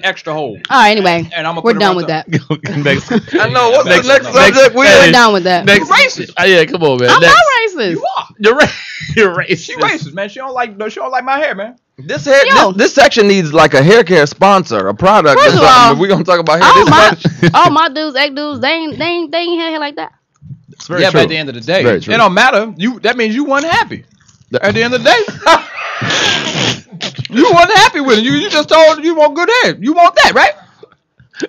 extra holes. All right. Anyway, And I'm gonna we're put it done on with top. that. Next. I know. What's Next- the next next- subject? We're done with that. Next. racist. Yeah, come on, man. I'm Next. not racist. You are. You're racist. She racist, man. She don't like my hair, man. This hair, Yo. this section needs like a hair care sponsor, a product. First or of all, something. We're gonna talk about hair. All This my, section- all my dudes, ex dudes, they ain't had hair like that. It's very Yeah, true. but at the end of the day, Very it true. don't matter. That means you weren't happy. At the end of the day, you wasn't happy with it. You just told you want good hair. You want that, right?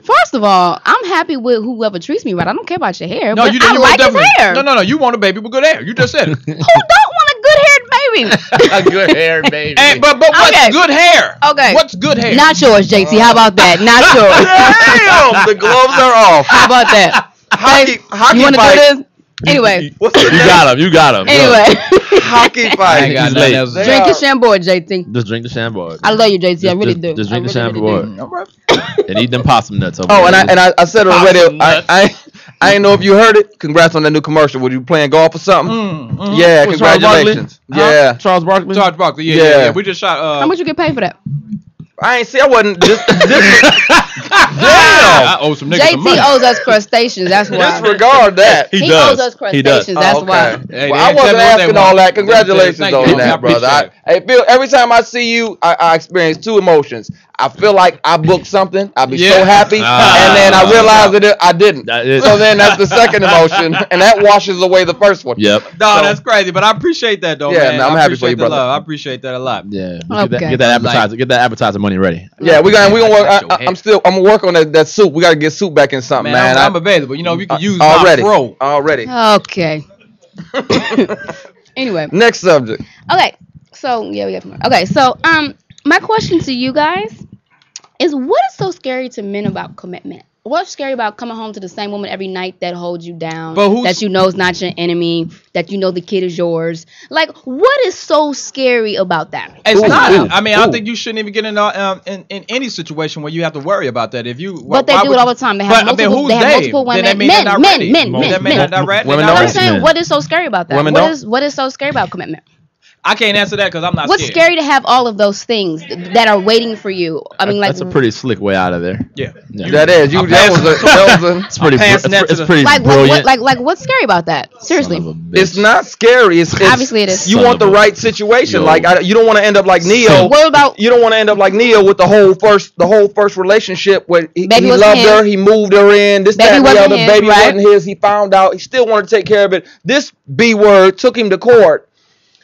First of all, I'm happy with whoever treats me right. I don't care about your hair. No, but you I want like his definitely. hair. No. You want a baby with good hair. You just said it. Who don't want a good haired baby? A good hair, baby. Hey, but what's Okay. good hair? Okay. What's good hair? Not yours, JT. How about that? Not yours. Damn, the gloves are off. How about that? Hockey You want to fight. do this? Anyway. What's the You got him. You got him. Go. Anyway. hockey I ain't fight? got He's nothing late. else. They Drink are- your Chambord, JT. Just drink the Chambord. I love you, JT. I really do. Just drink the I really, Chambord. really do. All right. And eat them possum nuts. Over Oh, there. and I said it on the radio. Possum nuts. I didn't know if you heard it. Congrats on that new commercial. Were you playing golf or something? Yeah, With Charles congratulations. Barkley? Yeah. Charles Barkley. Charles Barkley. Yeah. Yeah. We just shot. How much you get paid for that? I ain't see. I wasn't. This I owe some niggas some money. JT owes us crustaceans. That's why. disregard that. He He does. owes us He does. crustaceans. That's Oh, why. Hey, Well, they I ain't wasn't tell me what they asking all want. that. Congratulations Thank on you. that, brother. Appreciate I feel every time I see you, I experience two emotions. I feel like I booked something. I'll be so Yeah. happy, and then I realize that I didn't. That is- So then that's the second emotion, and that washes away the first one. Yep. No, So- that's crazy, but I appreciate that though, Yeah, man. man, I'm I happy for appreciate you, the brother. love. I appreciate that a lot. Yeah. Okay. Get that advertiser. Get that advertiser money ready. Yeah, we gonna Like your I'm gonna work on that soup. We gotta get soup back in something, Man, man. I'm available. You know, you can use already. my pro. Already. Okay. Anyway. Next subject. Okay. So yeah, we got more. Okay. So my question to you guys is, what is so scary to men about commitment? What's scary about coming home to the same woman every night that holds you down, But who's- that you know is not your enemy, that you know the kid is yours? Like, what is so scary about that? It's Ooh, not. ooh, I mean, I ooh. think you shouldn't even get in any situation where you have to worry about that. If you, But they why do would it all you- the time. They But, have multiple, who's they have they? multiple Then women. that means they're not ready. Men. That means they're not ready. Women No, don't. I'm saying, what is so scary about that? Women What don't. is what is so scary about commitment? I can't answer that because I'm not What's scared. scary to have all of those things that are waiting for you? I mean, like, That's a pretty slick way out of there. Yeah. Yeah. That is. I'm That was a It's pretty. passing that to It's the- pretty like, brilliant. what's scary about that? Seriously. Son of a bitch. It's not scary. It's Obviously it is. You Son want the of a- right situation. Yo. Like you don't want to end up like Neo. What about You don't want to end up like Neo with the whole first relationship where he Baby wasn't loved her, his. he moved her in. This Baby that, and the wasn't other. his, Baby right? wasn't his. He found out. He still wanted to take care of it. This B word took him to court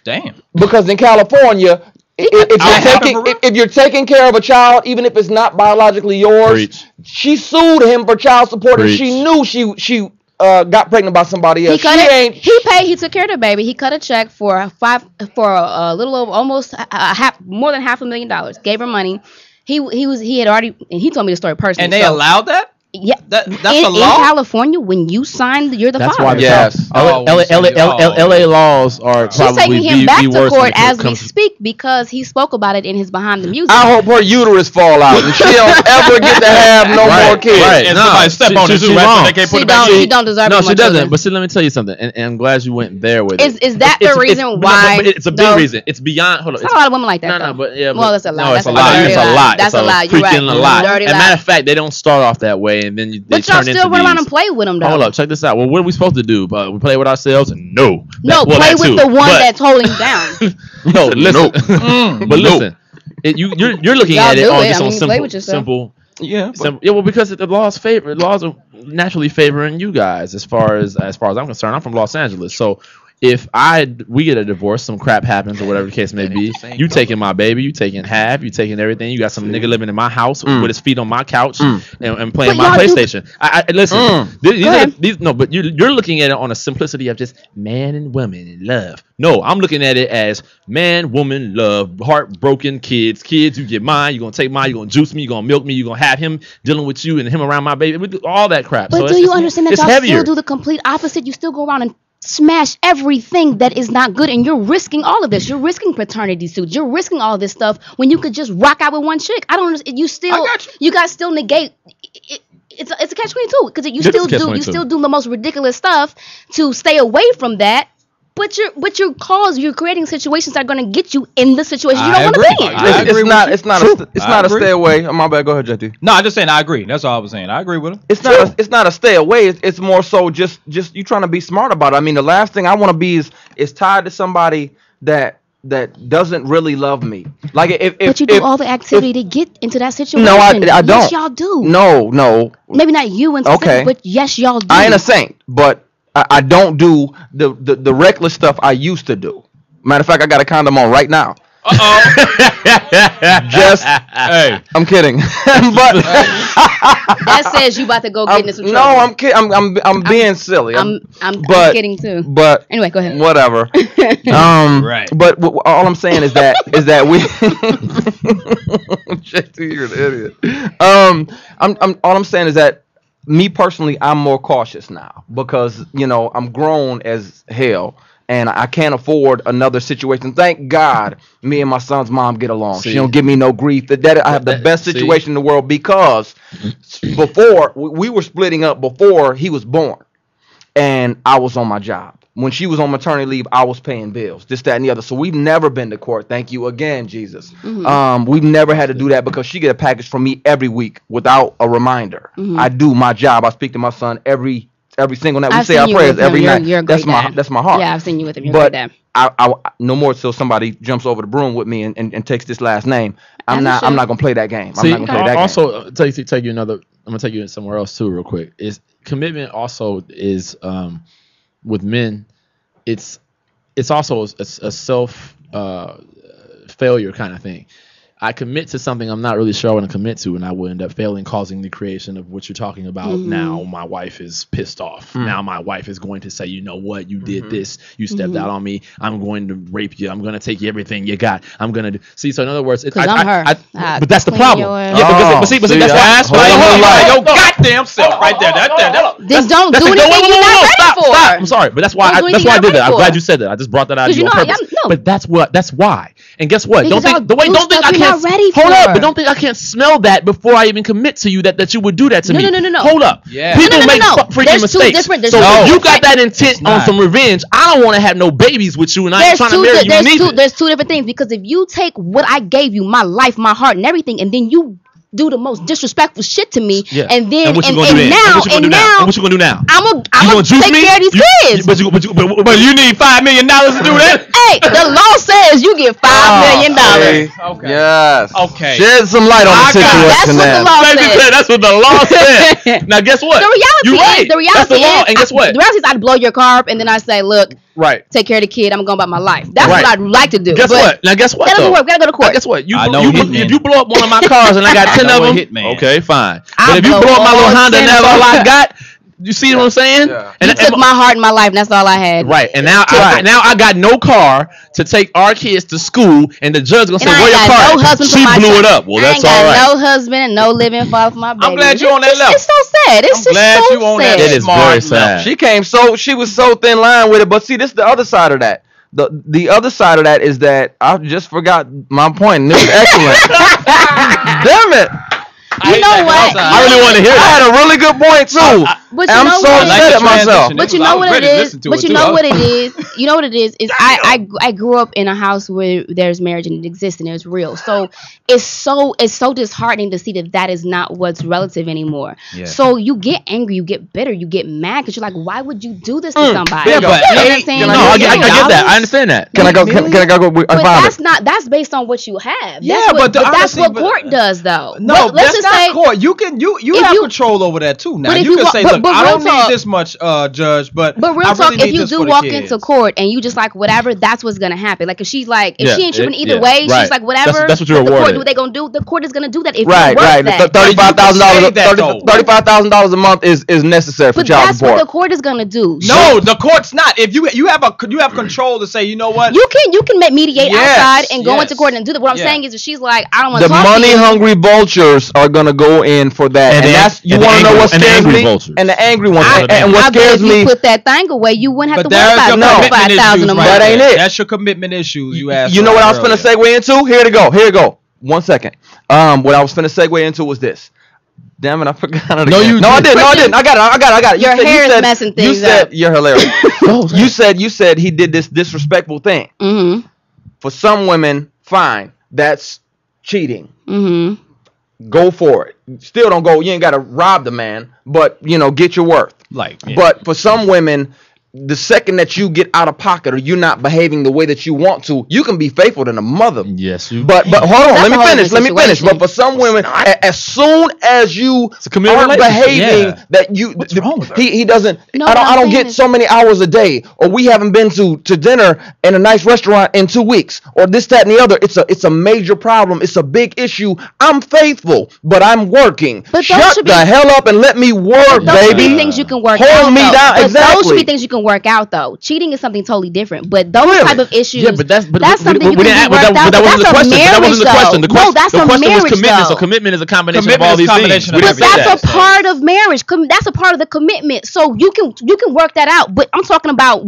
Damn. because in California, happened if you're taking care of a child, even if it's not biologically yours, Preach. she sued him for child support, and Preach. she knew she got pregnant by somebody else. he took care of the baby. He cut a check for a little over almost more than $500,000. Gave her money. He had already, and he told me the story personally. And they so, allowed that? yeah. That's in, a law? in California, when you signed, you're the That's father. why the Yes. LA laws are She's probably taking him back be to worse court when it as we comes- speak because he spoke about it in his Behind the Music. I hope her uterus fall out and she don't ever get to have no Right, more kids. right. And No, somebody step on it she's too, right? So wrong. they can't put She it back. don't. She don't deserve No, it she much doesn't. children. But see, let me tell you something, and I'm glad you went there with it. Is that the reason why? But it's a big though? reason. It's beyond. Hold on. There's not a lot of women like that. No, though. but yeah. Well, that's a lie. No, it's That's a lie. dirty It's a lie. That's It's a lie. You're right. freaking lie. Dirty As a lie. matter of fact, they don't start off that way, and then they But y'all turn into still run around these- and play with them, though. Hold up, check this out. Well, what are we supposed to do? We play with ourselves? No. No, Well, play that with too. the one But- that's holding down. No, listen. But listen, you're looking Y'all at it do on it. just I on mean, play with yourself. simple. Yeah. Yeah, well, because the laws are naturally favoring you guys as far as I'm concerned. I'm from Los Angeles, so if we get a divorce, some crap happens or whatever the case may be, you taking my baby, you taking half, you taking everything. You got some nigga living in my house with his feet on my couch and playing my PlayStation. I listen. But you're looking at it on a simplicity of just man and woman and love. No, I'm looking at it as man, woman, love, heartbroken kids. Kids, you get mine. You're gonna take mine. You're gonna juice me. You're gonna milk me. You're gonna have him dealing with you and him around my baby. We do all that crap. But so do you understand that y'all still do the complete opposite? You still go around and smash everything that is not good, and you're risking all of this. You're risking paternity suits. You're risking all this stuff when you could just rock out with one chick. I don't understand. You guys still negate. It's a catch-22 because you still do the most ridiculous stuff to stay away from that. But you're creating situations that are going to get you in the situation you don't want to be in. It's not a stay away. My bad. Go ahead, JT. No, I'm just saying I agree. That's all I was saying. I agree with him. It's not a stay away. It's more so just you trying to be smart about it. I mean, the last thing I want to be is tied to somebody that doesn't really love me. Like but you do all the activity to get into that situation. No, I don't. Yes, y'all do. No. Maybe not you in specific, but yes, y'all do. I ain't a saint, but I don't do the reckless stuff I used to do. Matter of fact, I got a condom on right now. Hey, I'm kidding. But that says you about to go get into some trouble. No, I'm kidding. I'm being silly. I'm kidding too. But anyway, go ahead. Whatever. Right. But all I'm saying is that we. JT, you're an idiot. All I'm saying is that. Me personally, I'm more cautious now because, I'm grown as hell and I can't afford another situation. Thank God me and my son's mom get along. She don't give me no grief. I have the best situation in the world because before we were splitting up before he was born and I was on my job. When she was on maternity leave, I was paying bills, this, that, and the other. So we've never been to court. Thank you again, Jesus. Mm-hmm. We've never had to do that because she get a package from me every week without a reminder. Mm-hmm. I do my job. I speak to my son every single night. We say our prayers every night. That's my heart. Yeah, I've seen you with him. You're a great dad. I no more till somebody jumps over the broom with me and takes this last name. I'm not gonna play that game. I'm not gonna play that game. Also, take you another. I'm gonna take you somewhere else too, real quick. Is commitment also is with men. It's also a self failure kind of thing. I commit to something I'm not really sure I want to commit to, and I will end up failing, causing the creation of what you're talking about. Mm-hmm. Now my wife is pissed off. Mm-hmm. Now my wife is going to say, you know what, you did this. You stepped out on me. I'm going to rape you. I'm going to take everything you got. I'm going to see. So in other words, I'm her. But that's the problem. Yeah, but see, that's why. Your goddamn self right there. Then don't do anything you're not ready for. I'm sorry, but that's why I did that. I'm glad you said that. I just brought that out of you on purpose. But that's why. And guess what? Don't think I can't. Hold up, but don't think I can't smell that before I even commit to you that you would do that to me. No. Hold up. Yeah. People make freaking mistakes. So if you got that intent on some revenge, I don't want to have no babies with you, and I ain't trying to marry you neither. There's two different things, because if you take what I gave you, my life, my heart, and everything, and then you do the most disrespectful shit to me, and then what you gonna do now? I'm gonna take care of these kids. But you need $5 million to do that. Hey, the law says you get $5 million. Okay. Yes. Okay. Shed some light on the situation. That's what the law said. Now guess what? The reality is, that's the law. And guess what? The reality is, I'd blow your car up, and then I say, look, take care of the kid. I'm going about my life. That's what I'd like to do. Guess what? Now guess what? That doesn't work. We gotta go to court. Guess what? If you blow up one of my cars and I got 10 of them, okay, fine. But if you blow up my little Honda and that's all I got, you see what I'm saying? Yeah. And you took my heart and my life, and that's all I had. Right. And now I got no car to take our kids to school, and the judge gonna say, where your car? No she blew it up. Well, that's all right. No husband and no living father for my baby. I'm glad you on that level. It's so sad. It's just glad so you on sad. that. It is very sad. She was so thin line with it, but see, this is the other side of that. The other side of that is that I just forgot my point, and it was excellent. Damn it. You know what? I really want to hear that. I had a really good point too. But I'm so upset at myself. But you know what it is? But you know what it is? You know what it is? Is I grew up in a house where there's marriage and it exists and it's real. So it's so disheartening to see that is not what's relative anymore. Yeah. So you get angry, you get bitter, you get mad because you're like, why would you do this to somebody? Yeah, but I get that. I understand that. Can I go? But that's based on what you have. Yeah, but that's what court does though. No, let's just say court. You can you have control over that too. Now you can say, look, I don't need this much, judge, but real talk, if you do walk into court and you just like whatever, that's what's gonna happen. Like if she's like, if she ain't tripping either way, she's like whatever. That's what you're awarded. The court, what they gonna do? The court is gonna do that if right. $35,000 a month is necessary for child support. That's what the court is gonna do. No, the court's not. If you have control to say, you know what, you can mediate outside and go into court and do that. What I'm saying is, if she's like, I don't want to. The money hungry vultures are gonna go in for that, and that's you want to know what scares me. And the angry ones, and what scares me. If you put that thing away, you wouldn't have to worry about $5,000 a month. That ain't it. That's your commitment issues. You asked. You know what I was finna segue into? Here to go. 1 second. What I was finna segue into was this. Damn it, I forgot it again. No, I didn't. I got it. Your hair is messing things up. You're hilarious. You said he did this disrespectful thing. Mm-hmm. For some women, fine. That's cheating. Mm-hmm. Go for it. Still don't go. You ain't got to rob the man, but get your worth. But for some women, the second that you get out of pocket or you're not behaving the way that you want to, you can be faithful to the mother. Yes, you. But hold on, let me finish. But for some women, as soon as you aren't behaving, that you, what's wrong with her? He doesn't. I don't get so many hours a day, or we haven't been to dinner in a nice restaurant in 2 weeks, or this, that, and the other. It's a major problem. It's a big issue. I'm faithful, but I'm working. But shut the hell up and let me work, those baby. Should be things you can work out. Hold me down. Exactly. Those should be things you can work out, though. Cheating is something totally different. But those type of issues, that's something you can work out. That wasn't the question. That wasn't the question. No, that's a marriage, was commitment. though. So commitment is a combination of all these things. But that's a part of marriage. That's a part of the commitment. So you can work that out. But I'm talking about,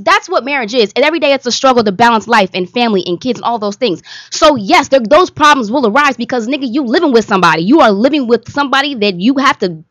that's what marriage is. And every day it's a struggle to balance life and family and kids and all those things. So yes, those problems will arise because, nigga, you living with somebody. You are living with somebody that you have to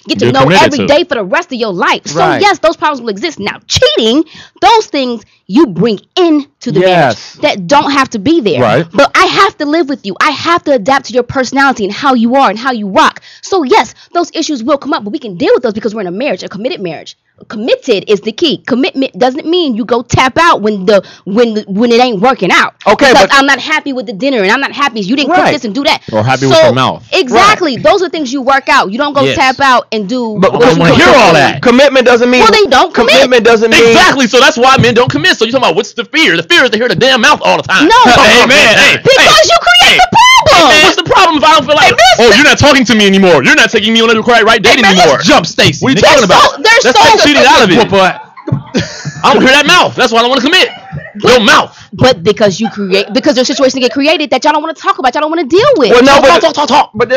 get to know every day for the rest of your life. So yes, those problems will exist. Now, cheating, those things you bring into the marriage that don't have to be there. Right. But I have to live with you. I have to adapt to your personality and how you are and how you rock. So yes, those issues will come up, but we can deal with those because we're in a marriage, a committed marriage. Committed is the key. Commitment doesn't mean you go tap out when it ain't working out. Okay, because I'm not happy with the dinner and I'm not happy you didn't cook this and do that. Or happy with your mouth. Exactly. Right. Those are things you work out. You don't go tap out and do. But I want to hear all that. Commitment doesn't mean. Well, they don't commit. Commitment doesn't mean. Exactly. So that's why men don't commit. So you're talking about what's the fear? The fear is to hear the damn mouth all the time. No. Amen. Because you create the problem. Hey, what's the problem if I don't feel like? You're not talking to me anymore. You're not taking me on the right date anymore. Jump, Staci. What are you talking about? Let's cheat it out of it. I don't hear that mouth. That's why I don't want to commit. Your mouth. But because your situation get created that y'all don't want to talk about, y'all don't want to deal with. Well, no, talk. But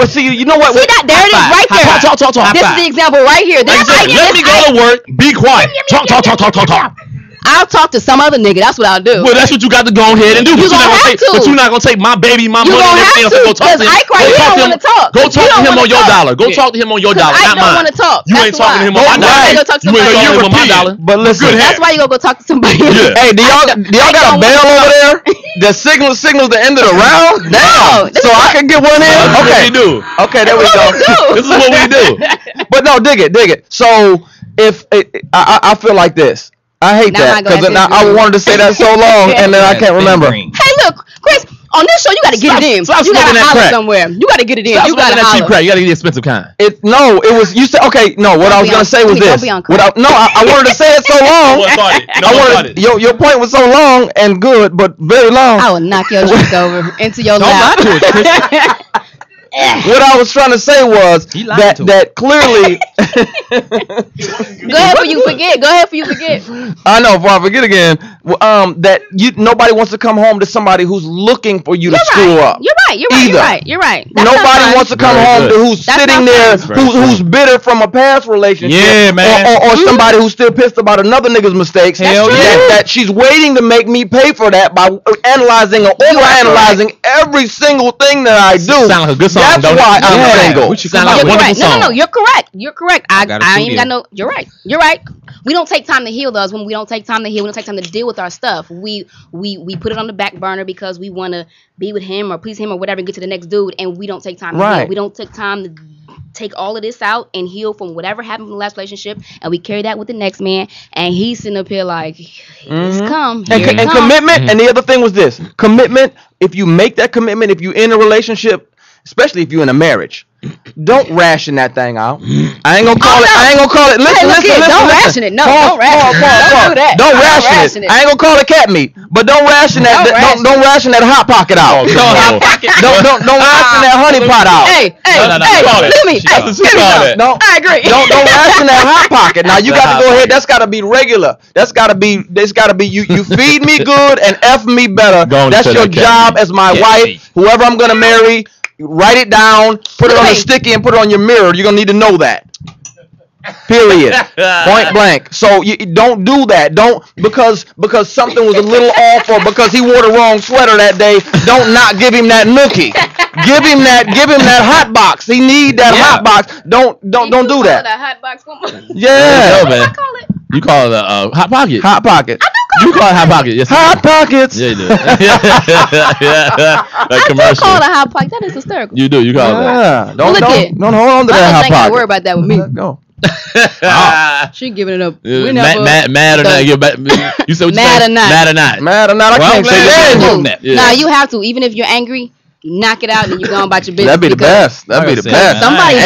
see, you know what? See that? There it is, right there. Talk. This is the example right here. Let me go to work. Be quiet. Talk. I'll talk to some other nigga. That's what I'll do. Well, that's what you got to go ahead and do. But you're not gonna take my baby, my money, and everything else and go talk to him. Don't want to talk. Go talk to him on your dollar. Go talk to him on your dollar, not mine. I don't want to talk. You ain't talking to him on my dollar. You ain't talking to him on my dollar. But listen, that's why you gonna go talk to somebody. Hey, do y'all got a bell over there that signals the end of the round? No, so I can get one in. Okay, we do. Okay, there we go. This is what we do. But no, dig it. So if I feel like this. I hate that because I wanted to say that so long and then I can't remember. Hey, look, Chris, on this show you got to get it in. You got to holler somewhere. You got to get it in. You got to holler. Cheap crack. You got to get the expensive kind. It was you said okay. No, what I was gonna say was this. I wanted to say it so long. Your point was so long and good, but very long. I will knock your drink over into your lap. What I was trying to say was that clearly. Go ahead before you forget. I know before I forget again. That nobody wants to come home to somebody who's looking for you to screw up. You're right. Nobody wants to come home to who's sitting there who's bitter from a past relationship. Yeah, man. Or somebody who's still pissed about another nigga's mistakes. That she's waiting to make me pay for that by analyzing or overanalyzing every single thing that I do. Sound like a good song. That's why I'm single. No, you're correct. You're right. You're right. We don't take time to heal those. When we don't take time to heal, we don't take time to deal with our stuff. We put it on the back burner because we want to be with him or please him or whatever and get to the next dude, and we don't take time to heal. We don't take time to take all of this out and heal from whatever happened from the last relationship, and we carry that with the next man, and he's sitting up here like, it's come. And commitment, and the other thing was this. Commitment, if you make that commitment, if you're in a relationship, especially if you're in a marriage. Don't ration that thing out. I ain't gonna call it. Listen. Don't ration it. No, don't ration it. Don't do that. Don't ration it. I ain't gonna call it cat meat, but don't ration that. Don't ration that hot pocket out. Don't ration that honey pot out. Hey, look at me. No, I agree. Don't ration that hot pocket. Now you got to go ahead. That's got to be regular. That's got to be. You feed me good and F me better. That's your job as my wife. Whoever I'm gonna marry. Write it down, put it on a sticky, and put it on your mirror. You're gonna need to know that. Period. Point blank. So you don't do that. Don't because something was a little off or because he wore the wrong sweater that day. Don't not give him that nookie. Give him that hot box. He need that hot box. Don't do that. That hot box. Yeah. I call it. You call it a hot pocket. Hot pocket. You call it hot pocket. Yes. Hot pockets. Yeah, you do. Yeah. Like commercial. I call it a hot pocket. That is hysterical. You do. You call it that. Don't hold on to that hot pocket. I worry about that with me. Go. She giving it up. Mad or not? You said what you mad say? or not? Mad or not? Mad or not? I can't say that. Nah, you have to. Even if you're angry, knock it out and you go about your business. That'd be the best. That'd be the best. Somebody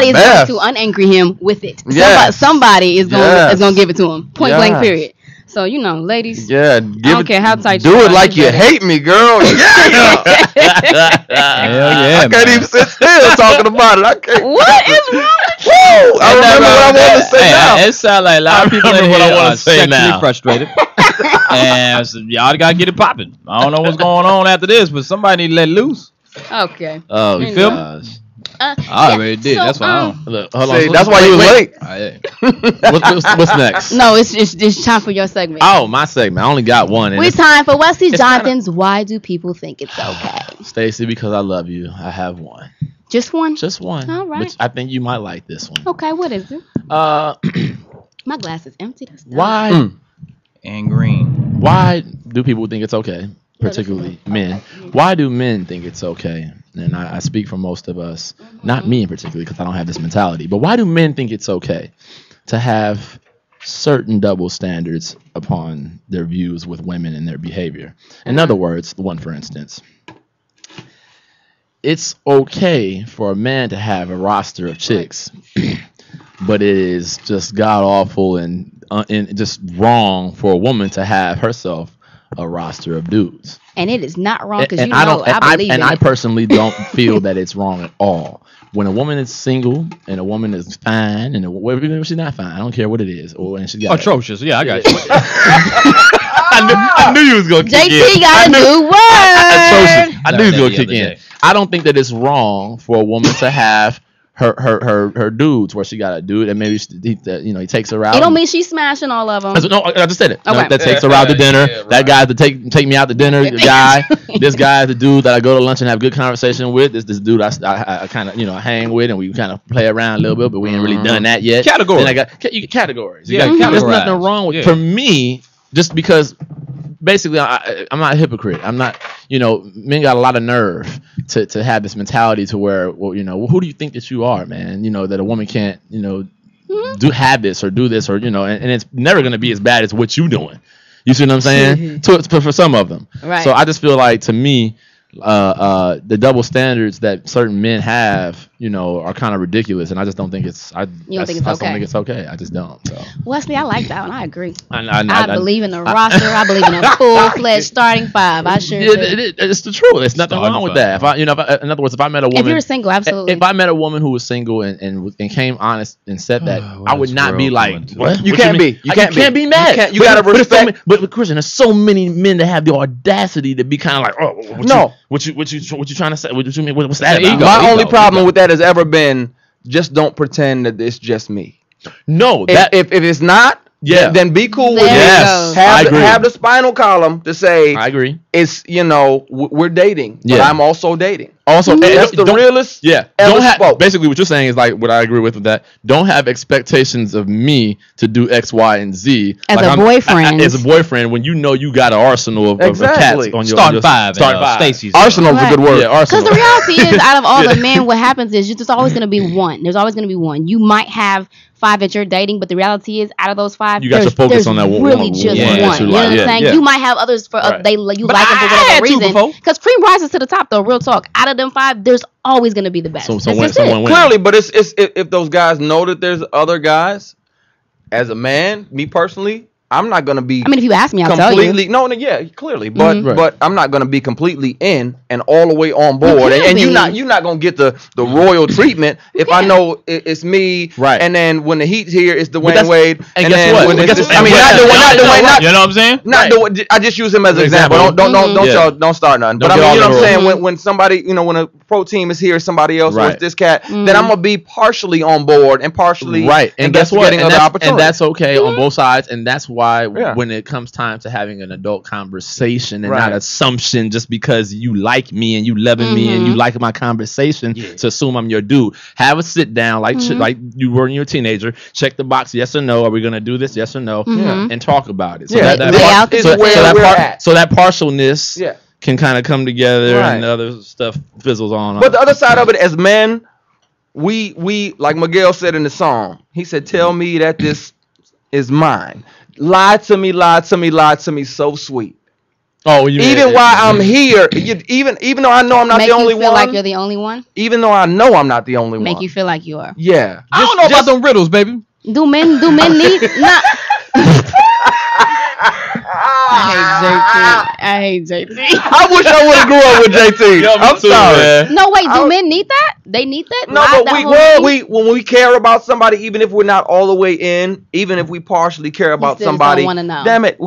is going to unangry him with it. Yes. Somebody is going to give it to him. Point blank. Period. So ladies. Yeah. I don't care how tight. Do it like you hate me, girl. Yeah. Yeah. I can't even sit still talking about it. I can't. What is wrong with you? Whoa, I remember what I want to say now. It sounds like a lot of people in here are sexually now. frustrated. And so y'all gotta get it popping. I don't know what's going on after this, but somebody need to let it loose. Okay. Oh, you feel me? I already did. So, that's why I don't. Look, hold on. See, that's why you was late. What's next? No, it's time for your segment. Oh, my segment. I only got one. It's time for Wesley Jonathan's Why Do People Think It's Okay? Stacy, because I love you, I have one. Just one? Just one. All right. Which I think you might like this one. Okay, what is it? My glass is empty. That's why? And green. Why do people think it's okay? Particularly men. Why do men think it's okay? And I speak for most of us, not me in particular, because I don't have this mentality. But why do men think it's okay to have certain double standards upon their views with women and their behavior? In other words, one for instance, it's okay for a man to have a roster of chicks, but it is just god awful and just wrong for a woman to have herself a roster of dudes. And it is not wrong because I personally don't feel that it's wrong at all. When a woman is single and a woman is fine and even if she's not fine, I don't care what it is. And she got atrocious. Yeah, I got you. I knew you was gonna kick in. JT got a new word. I knew you was gonna kick in. I don't think that it's wrong for a woman to have her dudes where she got a dude and maybe he takes her out. It don't mean she's smashing all of them. No, I just said it. Okay. That takes her out to dinner. Yeah, right. That guy to take me out to dinner. The guy. This guy is the dude that I go to lunch and have good conversation with. This dude I kind of hang with and we kind of play around a little bit, but we ain't really done that yet. Categories. Then I got categories. There's nothing wrong with for me. Just because. Basically, I'm not a hypocrite. I'm not, men got a lot of nerve to have this mentality to where, well, who do you think that you are, man? That a woman can't, have this or do this or, and it's never going to be as bad as what you doing. You see what I'm saying? For some of them. Right. So I just feel like, to me, the double standards that certain men have, are kind of ridiculous, and I just don't think it's. I don't think it's okay. I just don't. So. Wesley, I like that one. I agree. I believe in the roster. I believe in a full-fledged starting five. I sure do. It's the truth. There's nothing wrong with that. If in other words, if I met a woman, if you're single, absolutely. If I met a woman who was single and came honest and said that, I would not be like, what? You can't be. You can't be mad. You gotta respect. But Christian, there's so many men that have the audacity to be kind of like, oh, no. What you trying to say? What you mean? What's that about? My only problem with that has ever been just don't pretend that it's just me. No, if it's not, then be cool with it. Yes, have the spinal column to say. I agree. It's we're dating, but I'm also dating. Also, that's the realest. Yeah, basically what you're saying is like what I agree with that. Don't have expectations of me to do X, Y, and Z as a boyfriend. As a boyfriend, when you got an arsenal of cats on your starting five. Staci's arsenal's a good word. Yeah, because the reality is, out of all the men, what happens is there's always going to be one. There's always going to be one. You might have 5 that you're dating, but the reality is, out of those 5, you got to focus on that one. Really, just one. You know what I'm saying? You might have others for you like them for whatever reason. Because cream rises to the top, though. Real talk. Out of them 5, there's always gonna be the best. So when someone wins. Clearly, but it's if those guys know that there's other guys. As a man, me personally, I'm not gonna be. I mean, if you ask me, I'll tell you. No, yeah, clearly, but I'm not gonna be completely in and all the way on board. And you're not gonna get the royal treatment if I know it's me. Right. And then when the heat's here, it's Dwayne Wade. And guess what? I mean, not Dwayne. You know what I'm saying? Not the. I just use him as an example. Don't start nothing. But I mean, you know what I'm saying? When somebody, when a pro team is here, somebody else, or it's this cat, then I'm gonna be partially on board and partially right. And guess what? And that's okay on both sides, and that's why when it comes time to having an adult conversation and not assumption just because you like me and you loving me and you like my conversation to assume I'm your dude. Have a sit down like you were when you were a teenager. Check the box, yes or no. Are we gonna do this? Yes or no? And talk about it. So that partialness can kind of come together and the other stuff fizzles on. But the other side of it, as men, we like Miguel said in the song, he said, "Tell me that this is mine. Lie to me, lie to me, lie to me, so sweet." Oh, even while I'm here, even though I know I'm not the only one. Make you feel like you're the only one. Even though I know I'm not the only one. Make you feel like you are. Yeah. I don't know about them riddles, baby. Do men need not? I hate JT. I wish I would have grew up with JT. I'm sorry. Man. No, wait. Do men need that? They need that? No, but when we care about somebody, even if we're not all the way in, even if we partially care about somebody, damn it,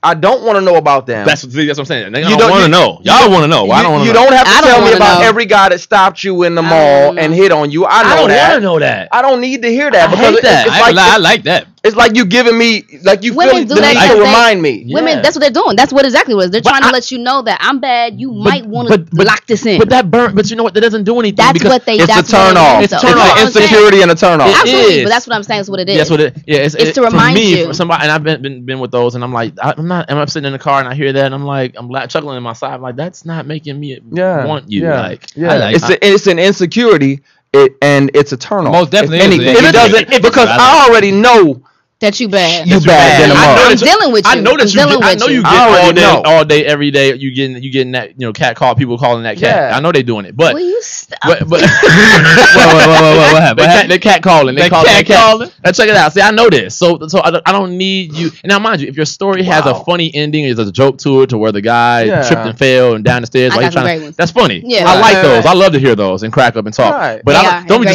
I don't want to know about them. That's what I'm saying. You don't want to know. Y'all want to know. I don't want to know. You don't have to tell me about every guy that stopped you in the mall and hit on you. I don't want to know that. I don't need to hear that. I hate that. I like that. It's like you giving me, like you feel the need to remind me. Women, that's what they're doing. That's what exactly what it is. They're trying to let you know that I'm bad. You might want to lock this in. But that burn. But you know what? That doesn't do anything. That's what they. It's a turn off. It's insecurity and a turn off. Absolutely. But that's what I'm saying. Is what it is. That's what it. Yeah. It's to remind you. For somebody, and I've been with those, and I'm like, I'm sitting in the car and I hear that, and I'm like, I'm chuckling in my side. I'm like, that's not making me want you. It's an insecurity. And it's a turn off. Most definitely. It doesn't because I already know. That you bad. You bad. I'm dealing with you. I know that you get all day, every day. You getting that cat call. People calling that cat. Yeah. I know they doing it. But will you stop? But what happened? They cat calling. They call that cat calling. Now check it out. See, I know this. So I don't need you. And now mind you, if your story has a funny ending, there's a joke to it, to where the guy tripped and fell and down the stairs. That's funny. Yeah. I like those. I love to hear those and crack up and talk. Right. But don't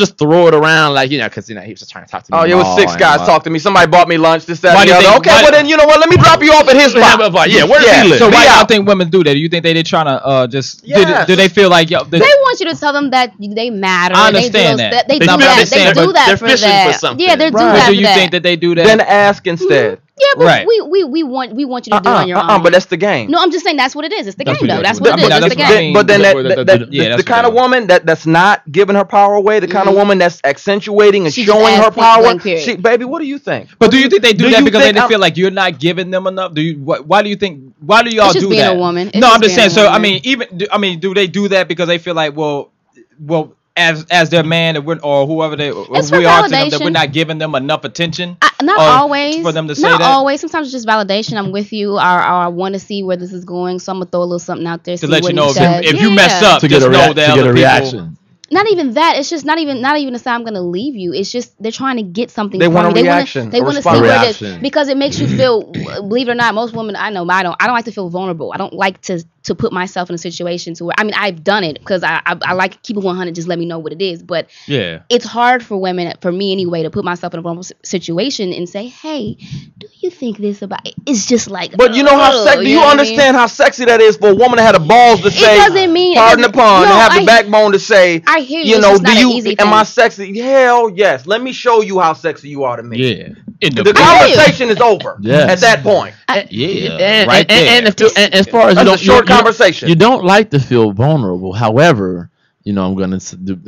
just throw it around like because he was just trying to talk to me. Oh, it was 6 guys talking to me. Somebody bought me lunch, this, that, and the other. Okay, well then, you know what? Let me drop you off at his spot. Yeah, where does he live? So why y'all think women do that? Do you think they trying to just do they feel like they want you to tell them that they matter? I understand that. They do that. They do that for that. Yeah, they do that. But do you think that they do that? Then ask instead. Yeah, but we want you to do it on your own. But that's the game. No, I'm just saying that's what it is. It's the game, though. That's what it is. It's the game. But then the kind of woman that's not giving her power away, the kind of woman that's accentuating and showing her power. Baby, what do you think? But do you think they do that because they feel like you're not giving them enough? Do you? Why do you think? Why do y'all do that? It's just being a woman. No, I'm just saying. So I mean, do they do that because they feel like well. As their man or whoever we are to them, that we're not giving them enough attention. Not always for them to say that. Not always. Sometimes it's just validation. I'm with you, or I want to see where this is going, so I'm gonna throw a little something out there to let you know if you mess up to get a reaction. Not even that. It's just not even to say I'm gonna leave you. It's just they're trying to get something. They want a reaction. They want to see where it is because it makes you feel. Believe it or not, most women I know, I don't like to feel vulnerable. I don't like to put myself in a situation to where I've done it because I like keep it 100. Just let me know what it is. But it's hard for women, for me anyway, to put myself in a vulnerable situation and say, hey, do you think this about it? It's just like. But you know how sexy. Do you understand how sexy that is for a woman to have the balls to say? It doesn't mean. Pardon the pun. And have the backbone to say. I hear you. Am I sexy? Hell yes. Let me show you how sexy you are to me. Yeah. The conversation is over at that point. And as far as that's a short conversation. You don't like to feel vulnerable. However, I'm gonna do.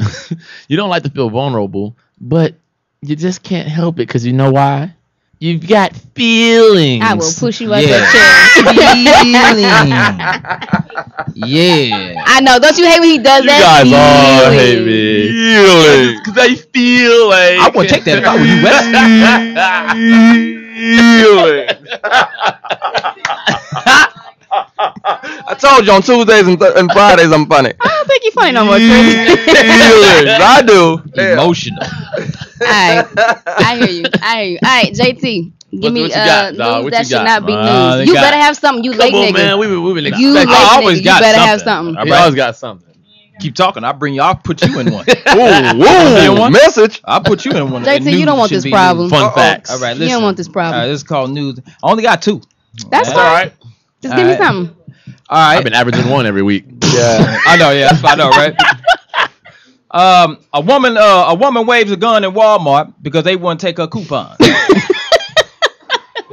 You don't like to feel vulnerable, but you just can't help it because you know why? You've got feelings. I will push you out your chair. Yeah. I know. Don't you hate when he does that? You guys all hate me. feeling. Because I feel like I wouldn't take that if I were you, I told you on Tuesdays and Fridays I'm funny. I don't think you're funny no more, Chris. I do. Emotional. Alright, I hear you. All right, JT, give me what you got, dog? news What that you should got? not be They news. You got- better have something. You late Come on, nigga. man. We've been You late expecting. always nigga. You got better have something. something. He always got something. Keep talking. I'll bring you. I'll put you in one. Ooh, message. I'll put you in one. JT, News you don't want should this be problem. news. Fun facts. All right, You listen. don't want this problem. All right, this is called news. I only got 2. That's All fine. right. Just give me All right. something. All right. I've been averaging 1 every week. Yeah. I know, yeah, I know, right? A woman waves a gun in Walmart because they wouldn't take her coupon.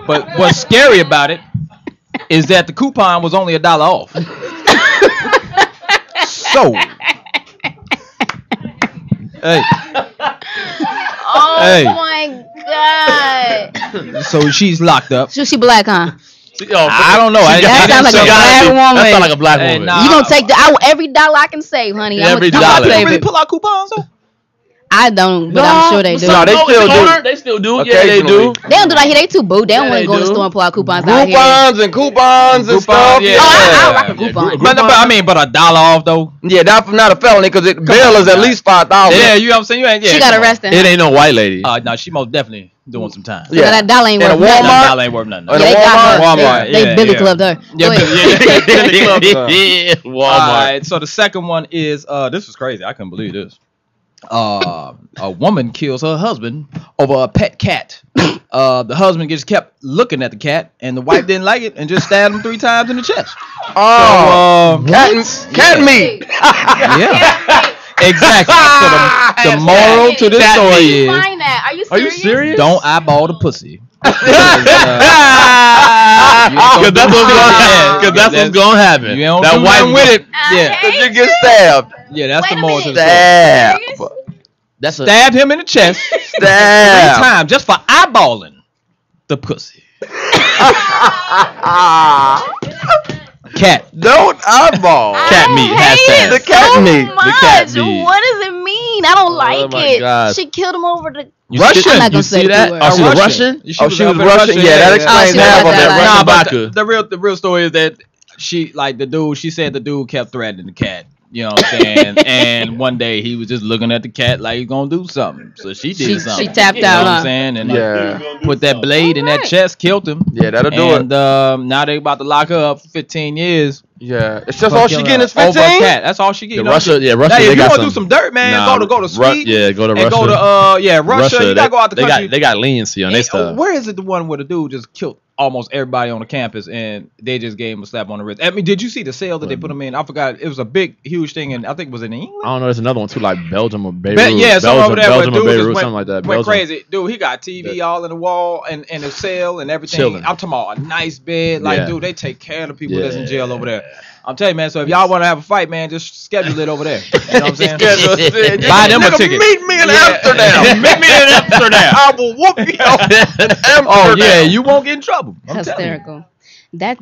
But what's scary about it is that the coupon was only $1 off. So, hey, Oh Hey. my god. so she's locked up. So she black, huh? I don't know. That sounds like a black woman. That sounds like a black Hey, woman. nah. You gonna take every dollar I can save, honey. Every I'm dollar. gonna They save really it. pull out coupons though? I don't, but I'm sure they do. No, they still do. They still do. Yeah, they Occasionally. do. They don't do that here. They too boo. They don't Yeah, want to they go to the do. store and pull out coupons out here. Groupons and coupons and stuff. yeah. Oh, I rock a Yeah, coupon. But I mean, but $1 off though. Yeah, that's not a felony because bail is at least $5,000. Yeah, you know what I'm saying? You ain't. Yeah, She got come on. arrested. It ain't no white lady. No, she most definitely doing some time. Yeah, that dollar ain't In a worth nothing. Walmart? $1 ain't worth nothing. In a Yeah, they got her. Walmart, They yeah, Billy yeah. clubbed her. Yeah, Go ahead. Yeah, All Walmart. right, so the second one is this was crazy. I couldn't believe this. A woman kills her husband over a pet cat. The husband just kept looking at the cat, and the wife didn't like it and just stabbed him 3 times in the chest. Oh, cat meat. Yeah, exactly. So the moral to this story You is: find that? Are you Are you serious? serious? don't eyeball the pussy. Because that's what's gonna happen. You don't That do wife nothing with it. I Yeah, hate You get stabbed. yeah, that's Wait the a moral to minute. the story. Stab. That's a Stabbed him in the chest 3 Stab. times just for eyeballing the pussy. Cat. Don't eyeball. cat meat. I hate Hashtag. it The cat so meat. much. The cat meat. What does it mean? I don't like my it. God. She killed him over the. Russian. I'm not gonna You say see the that? word. Oh, she was Russian. Russian? Oh, she was up in Russian. Yeah, that explains she half was of that that. like- Nah, Russian but vodka. the real story is that she the dude. She said the dude kept threatening the cat. You know what I'm saying? And one day he was just looking at the cat like he's gonna do something. So she did something. She tapped You know out, what I'm huh? saying? And Yeah. put that blade in that Alright. chest, killed him. Yeah, that'll do And now they about to lock her up for 15 years. Yeah, it's just all she getting is over a 15. cat. That's all she getting. Yeah, Russia. Yeah, Russia. Hey, They if you got want to some. do some dirt, man, Nah, go to Sweden. Yeah, go to and Russia. go to Russia. You gotta go out the they country. They got leniency on their And, stuff. where is it the one where the dude just killed almost everybody on the campus and they just gave him a slap on the wrist? I mean, did you see the cell that they put him in? I forgot. It was a big, huge thing, and I think it was in England. I don't know. There's another one too, like Belgium or Beirut. Yeah, somewhere over there where Belgium or dude just Beirut, went, something like that. went Belgium. crazy. Dude, he got TV all in the wall and a cell and everything. Chilling. I'm talking about a nice bed. Like, Yeah. dude, they take care of the people that's in Yeah. jail over there. I'm telling you, man. So if y'all want to have a fight, man, just schedule it over there. You know what I'm saying? Buy them a ticket. Meet me in Amsterdam. Meet me in Amsterdam. I will whoop you in Amsterdam. Oh yeah, you won't get in trouble. I'm telling you. Hysterical.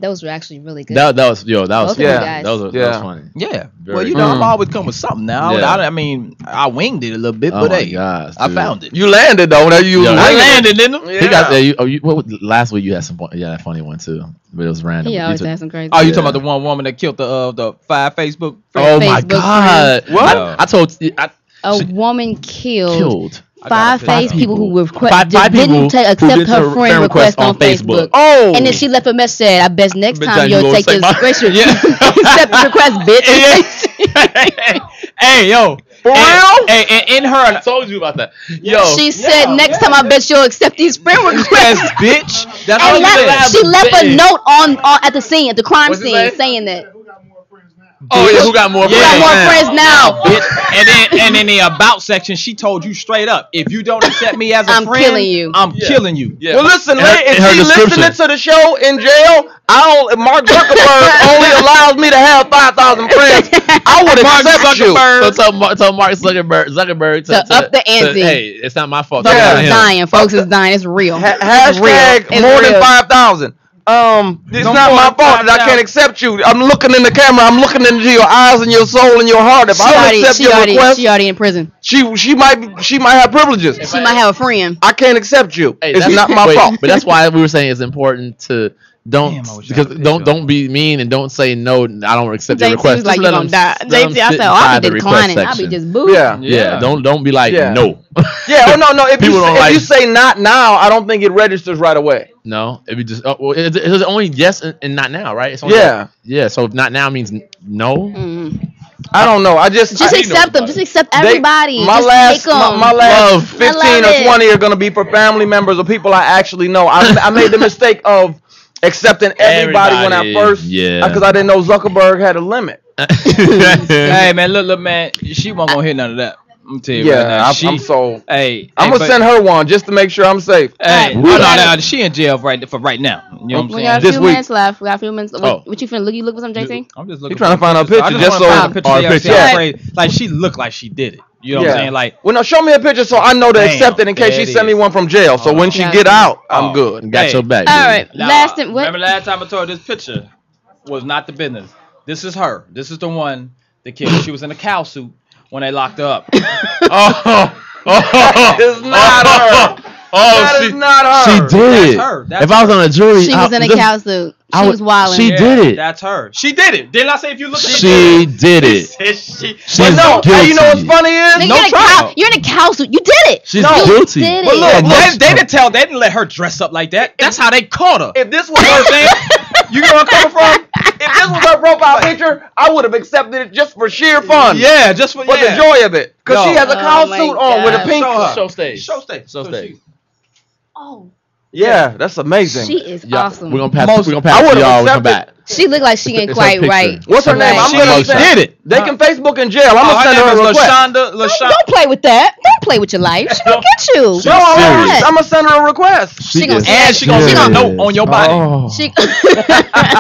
Those were actually really good. That was that was Both of funny. you guys. That was Yeah. funny. Yeah. Very Well, you good. know, I'm always come with something now. Yeah. I mean, I winged it a little bit, Oh but my hey, gosh, I dude. found it. You landed though. Now you Yo, I landed, didn't I? Yeah. He got last week you had some point. Yeah, that funny one too, but it was random. He You always took- has some crazy. Oh, you Yeah. talking about the one woman that killed the 5 Facebook Oh friends? my Facebook god! friends. What? I told A she woman killed I got a 5 face picture. people who Five people didn't who accept did her her friend request on Facebook. Oh. And then she left a message said, "I bet next Bet time you you'll gonna take take this my- screenshot. Yeah. Accept the request, bitch." Hey, yo. For real? Hey, in her told you about that. Yo, She said, "Next time, I bet you'll accept these friend requests." bitch. That's And what left, she she left a bitch. note on at the scene, at the crime What's it scene, say? saying that. oh yeah, who got more? Yeah. Got more friends? friends now. bitch. And in the about section, she told you straight up, if you don't accept me as a I'm friend, killing you. I'm Yeah. killing you. Yeah. Well, listen, In her- if in her she description. listening to the show in jail, Mark Zuckerberg only allows me to have 5,000 friends. I would accept you. So tell Mark Zuckerberg To up the ante. hey, it's not my fault. Folks It's is on him. dying. Folks is dying. It's real. It's real. Hashtag It's more real. than 5,000. It's not my fault that I can't accept you. I'm looking in the camera. I'm looking into your eyes and your soul and your heart. If I don't accept your request, she already in prison. She might have privileges. She might have a friend. I can't accept you. Hey, it's not my fault. But that's why we were saying it's important to don't be mean and don't say no. I don't accept your request. Was like, you gonna die. JT, I said, I'll be declining. I'll be just booed. Yeah. Don't be like no. Yeah. Oh no. If you say not now, I don't think it registers right away. No, if you just it's only yes and not now, right? It's only yeah. So if not now means no. Mm-hmm. I don't know. I just accept them. Just accept everybody. My last 15 or 20 are gonna be for family members or people I actually know. I made the mistake of accepting everybody when I first, because I didn't know Zuckerberg had a limit. Hey man, look, man, she wasn't gonna hit none of that. I'm tell you right now. I'm gonna send her one just to make sure I'm safe. Hey, no, she in jail right now. You know what I'm saying? We got a few minutes left. We got a few minutes. What you finna look for some, JT? I'm just looking. You trying to find a picture just so like she looked like she did it. You know what I'm saying? Like, well, no, show me a picture so I know to accept it in case she send me one from jail. So when she get out, I'm good. Got your back. All right. Remember last time I told her this picture was not the business. This is her. This is the one that killed. She was in a cow suit when they locked her up. It's not her. That is not her. She did. That's her. If I was on a jury, she was in a cow suit. She was wilding. She did it. That's her. She did it. Didn't I say if you look at she did it. She's guilty. You know what's funny is? You're in a cow suit. You did it. She's guilty. Did it. But look, they didn't let her dress up like that. That's how they caught her. If this was her thing, you know where I'm coming from? If this was her profile picture, I would have accepted it just for sheer fun. Yeah, just for the joy of it. Because she has a cow suit on with a pink show stage. Oh. Yeah, that's amazing. She is awesome. We're gonna pass it to y'all. We'll come back. She look like she ain't quite right. What's her name? I'm gonna did it. They can Facebook in jail. I'm gonna send her a request. Don't play with that. Don't play with your life. She gonna get you. No, I'm gonna send her a request. She gonna see a note on your body.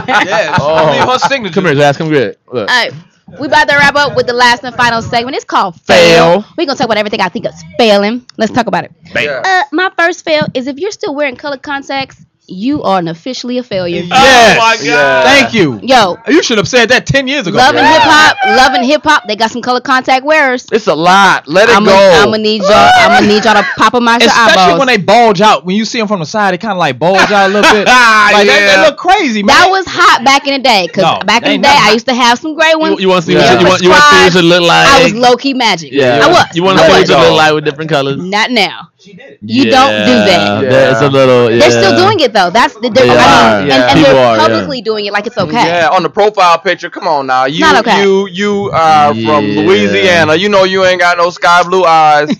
Yeah. Her signature. Come here, Jazz. Come here. Look. All right. We about to wrap up with the last and final segment. It's called Fail. We're going to talk about everything I think is failing. Let's talk about it. Yeah. My first fail is if you're still wearing colored contacts, you are officially a failure. Yes. Oh my God. Yeah. Thank you. Yo. You should have said that 10 years ago. Love and hip hop. They got some colored contact wearers. It's a lot. Let it go. I'm gonna need y'all to pop them out your eyeballs. Especially when they bulge out. When you see them from the side, they kind of like bulge out a little bit. Like they look crazy, man. That was hot back in the day. Because back in the day, I used to have some gray ones. You want to see what you look like? I was low key magic. Yeah. I was. You want to see what you look like with different colors? Not now. She did it. You don't do that. It's a little. Yeah. They're still doing it though. That's and they're publicly doing it like it's okay. Yeah, on the profile picture. Come on now. You not okay. You are from Louisiana. You know you ain't got no sky blue eyes.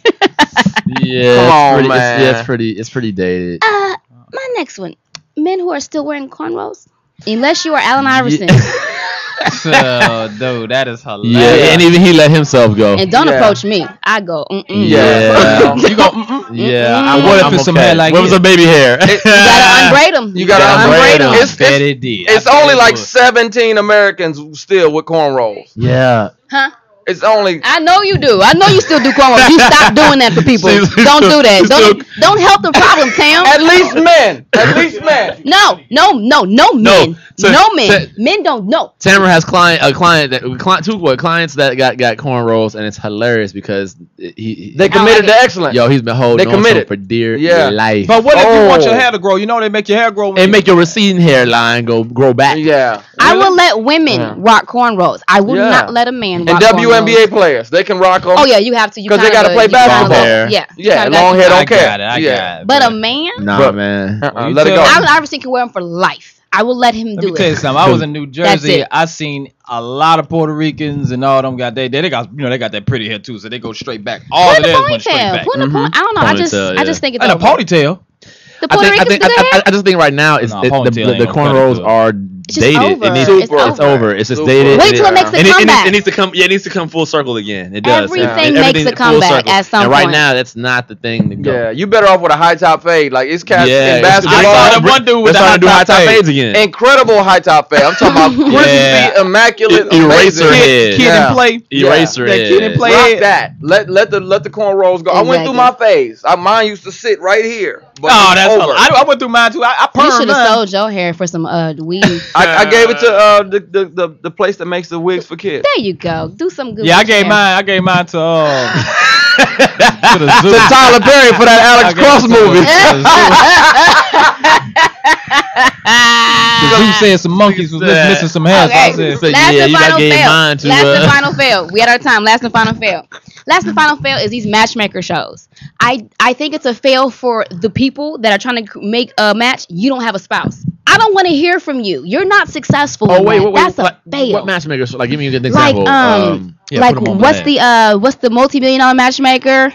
Yeah. Come on, man. It's pretty dated. My next one. Men who are still wearing cornrows. Unless you are Allen Iverson. So, dude, that is hilarious. Yeah, and even he let himself go. And don't approach me. I go. Yeah. You go. Yeah. What if it's some hair like? What was a baby hair? You gotta unbraid them. You gotta unbraid them. It's only like 17 Americans still with cornrows. Yeah. Huh? It's only. I know you do. I know you still do cornrows. You stop doing that for people. Don't do that. Don't help the problem, Tam. At least men. No men. No men. Men don't know. Tamara has two clients that got cornrows, and it's hilarious because they committed to excellence. Yo, he's been holding on to for dear life. But what if you want your hair to grow? You know they make your hair grow. And make your receding hairline grow back. Yeah. I will let women rock cornrows. I will not let a man rock cornrows. WNBA players, they can rock them. Oh yeah, you have to. Because they got to play basketball. Yeah, long hair don't care. I got it. But a man, man, let it go. Allen Iverson can wear them for life. I will let him do it. Let me tell you something. I was in New Jersey. I seen a lot of Puerto Ricans and all them got they got they got that pretty hair too, so they go straight back. All of theirs went straight back. I don't know. I just think it's and a ponytail. The Puerto Ricans do that? I just think right now is the cornrows are dated. It's over. It's just dated. Wait till it makes a comeback. It needs to come. Yeah, it needs to come full circle again. It does. Everything makes a comeback at some point. And right now, that's not the thing to go. Yeah, you better off with a high top fade. Like it's cast in basketball. I saw one dude with the high top fades again. Incredible high top fade. I'm talking about crispy, immaculate, eraser head. Kid and play. Eraser head. Kid and play. Rock that. Let the cornrows go. I went through my phase. Mine used to sit right here. but Oh, that's over. I went through mine too. I You permed should have mine. sold your hair for some weed. I gave it to the place that makes the wigs for kids. There you go. Do some good. Yeah, I with your gave hair. mine. I gave mine to the zoo. To Tyler Perry for that Alex Cross movie. The zoo said some monkeys was missing some hair. Okay. So I said, Last yeah, and you final gave fail. mine to, Last and final fail. We had our time. Last and final fail. Last and final fail is these matchmaker shows. I think it's a fail for the people that are trying to make a match. You don't have a spouse. I don't want to hear from you. You're not successful. Oh in wait, that. wait, That's like, a fail. what matchmakers? Like, give me a good Like example. like what's the multi-million-dollar matchmaker?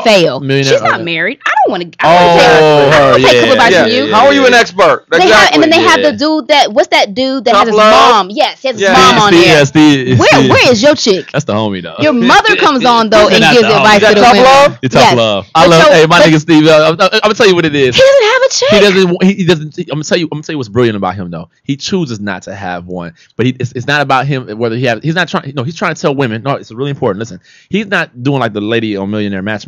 Fail. Millionaire, She's not okay. married. I don't want to. Oh, I don't her, take clip advice yeah, from you. yeah, How are you an expert? They have, and then they have yeah. the dude that what's that dude that Tough has his Love? mom? Yes, he has his Yeah. mom on there. Steve. Where is your chick? That's the homie though. Your mother comes on though and Not gives the homie. advice Is that to the Tough women. Love? It's tough Yes. love. But I love. so- Hey, my but- nigga Steve. I'm gonna tell you what it is. He doesn't have a chick. He doesn't. He doesn't. I'm gonna tell you what's brilliant about him though. He chooses not to have one, but it's not about him whether he have. He's not trying. No, he's trying to tell women. No, it's really important. Listen, he's not doing like the lady on Millionaire Matchmaker.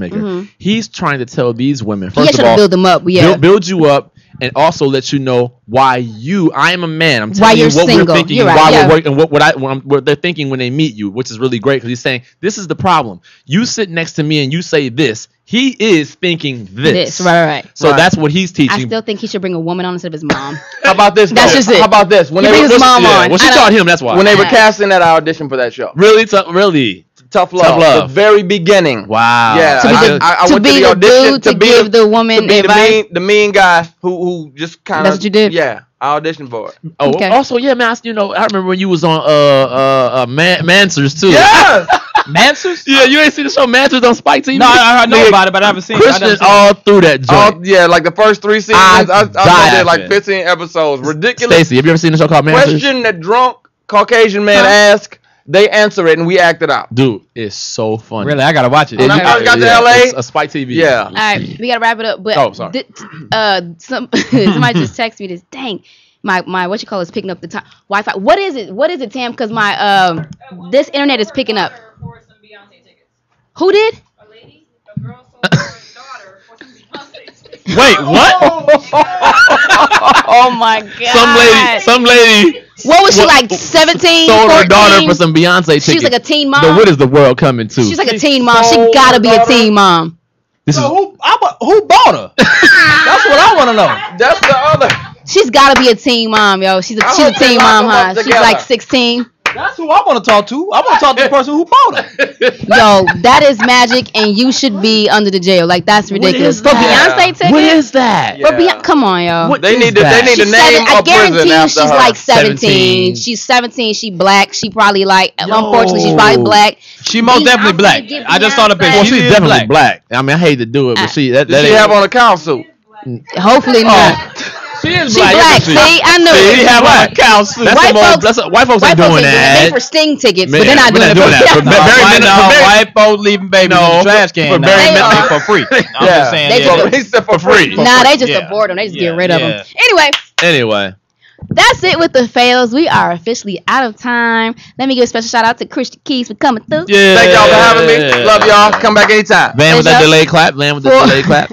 He's trying to tell these women Yeah, first of trying all, to build them up. Yeah. build you up, and also let you know why I am a man. I'm Why telling you you're what single. we're thinking, You're and right, why yeah. we're working, what they're thinking when they meet you, which is really great because he's saying this is the problem. You sit next to me and you say this. He is thinking this. Right. So that's what he's I teaching. still think he should bring a woman on instead of his mom. How about this? That's though? just it. How about this? When He they brings were, his mom on. Well, she I taught don't- him. That's why. when they were Yeah. casting that audition for that show, really. Tough Love, Love. the very beginning. Wow. Yeah, To be the- I to went be to the the audition dude to give the woman to be advice? the mean guy who just kind of. That's what you did? Yeah, I auditioned for it. Oh, Okay. also, yeah, man. I remember when you was on Mansers too. Yeah, Mansers? Yeah, you ain't seen the show Mansers on Spike TV? No, I know Nigga, about it, but I haven't seen it. I Christian never seen it. all through that joint. yeah, like the first 3 seasons. I I died did like laughing. 15 episodes. Ridiculous Stacey, have you ever seen the show called Mansers? question that drunk Caucasian man ask. They answer it and we act it out. Dude, it's so funny. Really, I gotta watch it. When I first got to LA, It's a Spike TV. yeah. All right, we gotta wrap it up. But Oh, sorry. somebody just texted me this. Dang, my what you call is picking up the time Wi-Fi. What is it, Tam? Because my this internet is picking up. Who did? Wait, what? Oh my god! Some lady. What was she like? 17, Sold 14? her daughter for some Beyonce tickets. She's like a teen mom. But what is the world coming to? She's like a teen mom. She gotta be a teen mom. This is Who bought her? That's what I want to know. That's the other. She's gotta be a teen mom, yo. She's a hope they teen lock mom, them up huh? She's together. like 16. That's who I want to talk to. I want to talk to the person who bought her. Yo, that is magic, and you should be under the jail. Like that's ridiculous. is For that? Beyonce tickets? What is that? Yeah. For Beyonce, come on, yo. What They is need to. that? They need to She's name I a prison guarantee you after she's her. like 17. 17. She's 17. She black. She probably like. Unfortunately, she's probably black. She most definitely black. I just saw the picture. Well, She she's is definitely black. I mean, I hate to do it, but that Did she ain't- have on a cow suit? Hopefully not. She is She black. See, I knew She it. have on a cow suit. That's White the most. folks- That's white folks White ain't folks doing ain't that. They for sting tickets, Man, but they're not we're doing not doing it. that. For But very white, minimum- for very- white folks leaving babies in the trash can. for very They are. for free. I'm just saying. They yeah, just- He said for free. Nah, they just Yeah. abort them. They just Yeah, get rid of yeah. them. Anyway. Anyway, That's it with the fails. We are officially out of time. Let me give a special shout out to Christian Keys for coming through. yeah. Thank y'all for having me. Love y'all. Come back anytime. Van with that delay clap. Van with the For- delay clap.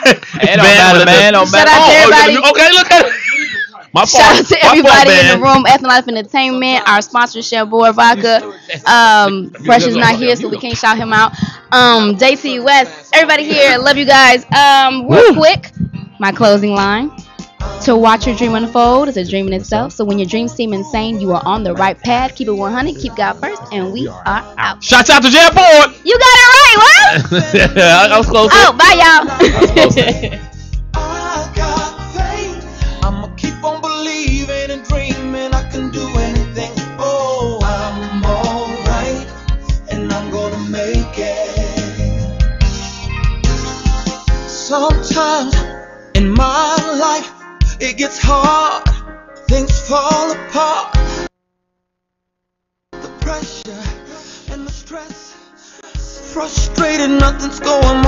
It don't matter, man. Don't Shout matter. out to everybody. Okay, look at it. My fault. Shout out to My fault, everybody in man. the room. Ethno Life Entertainment, our sponsor, Chevrolet Vodka. Fresh is not here, so we can't shout him out. JT West, everybody here, love you guys. Real quick, my closing line. To watch your dream unfold is a dream in itself. So when your dreams seem insane, you are on the right path. Keep it 100, keep God first, and we are out. Shouts out to Jamport. You got it right, what? I was close. Oh, bye, y'all. I got faith. I'ma keep on believing and dreaming I can do anything. Oh, I'm alright, and I'm gonna make it. Sometimes in my life it gets hard, things fall apart. The pressure and the stress, frustrated, nothing's going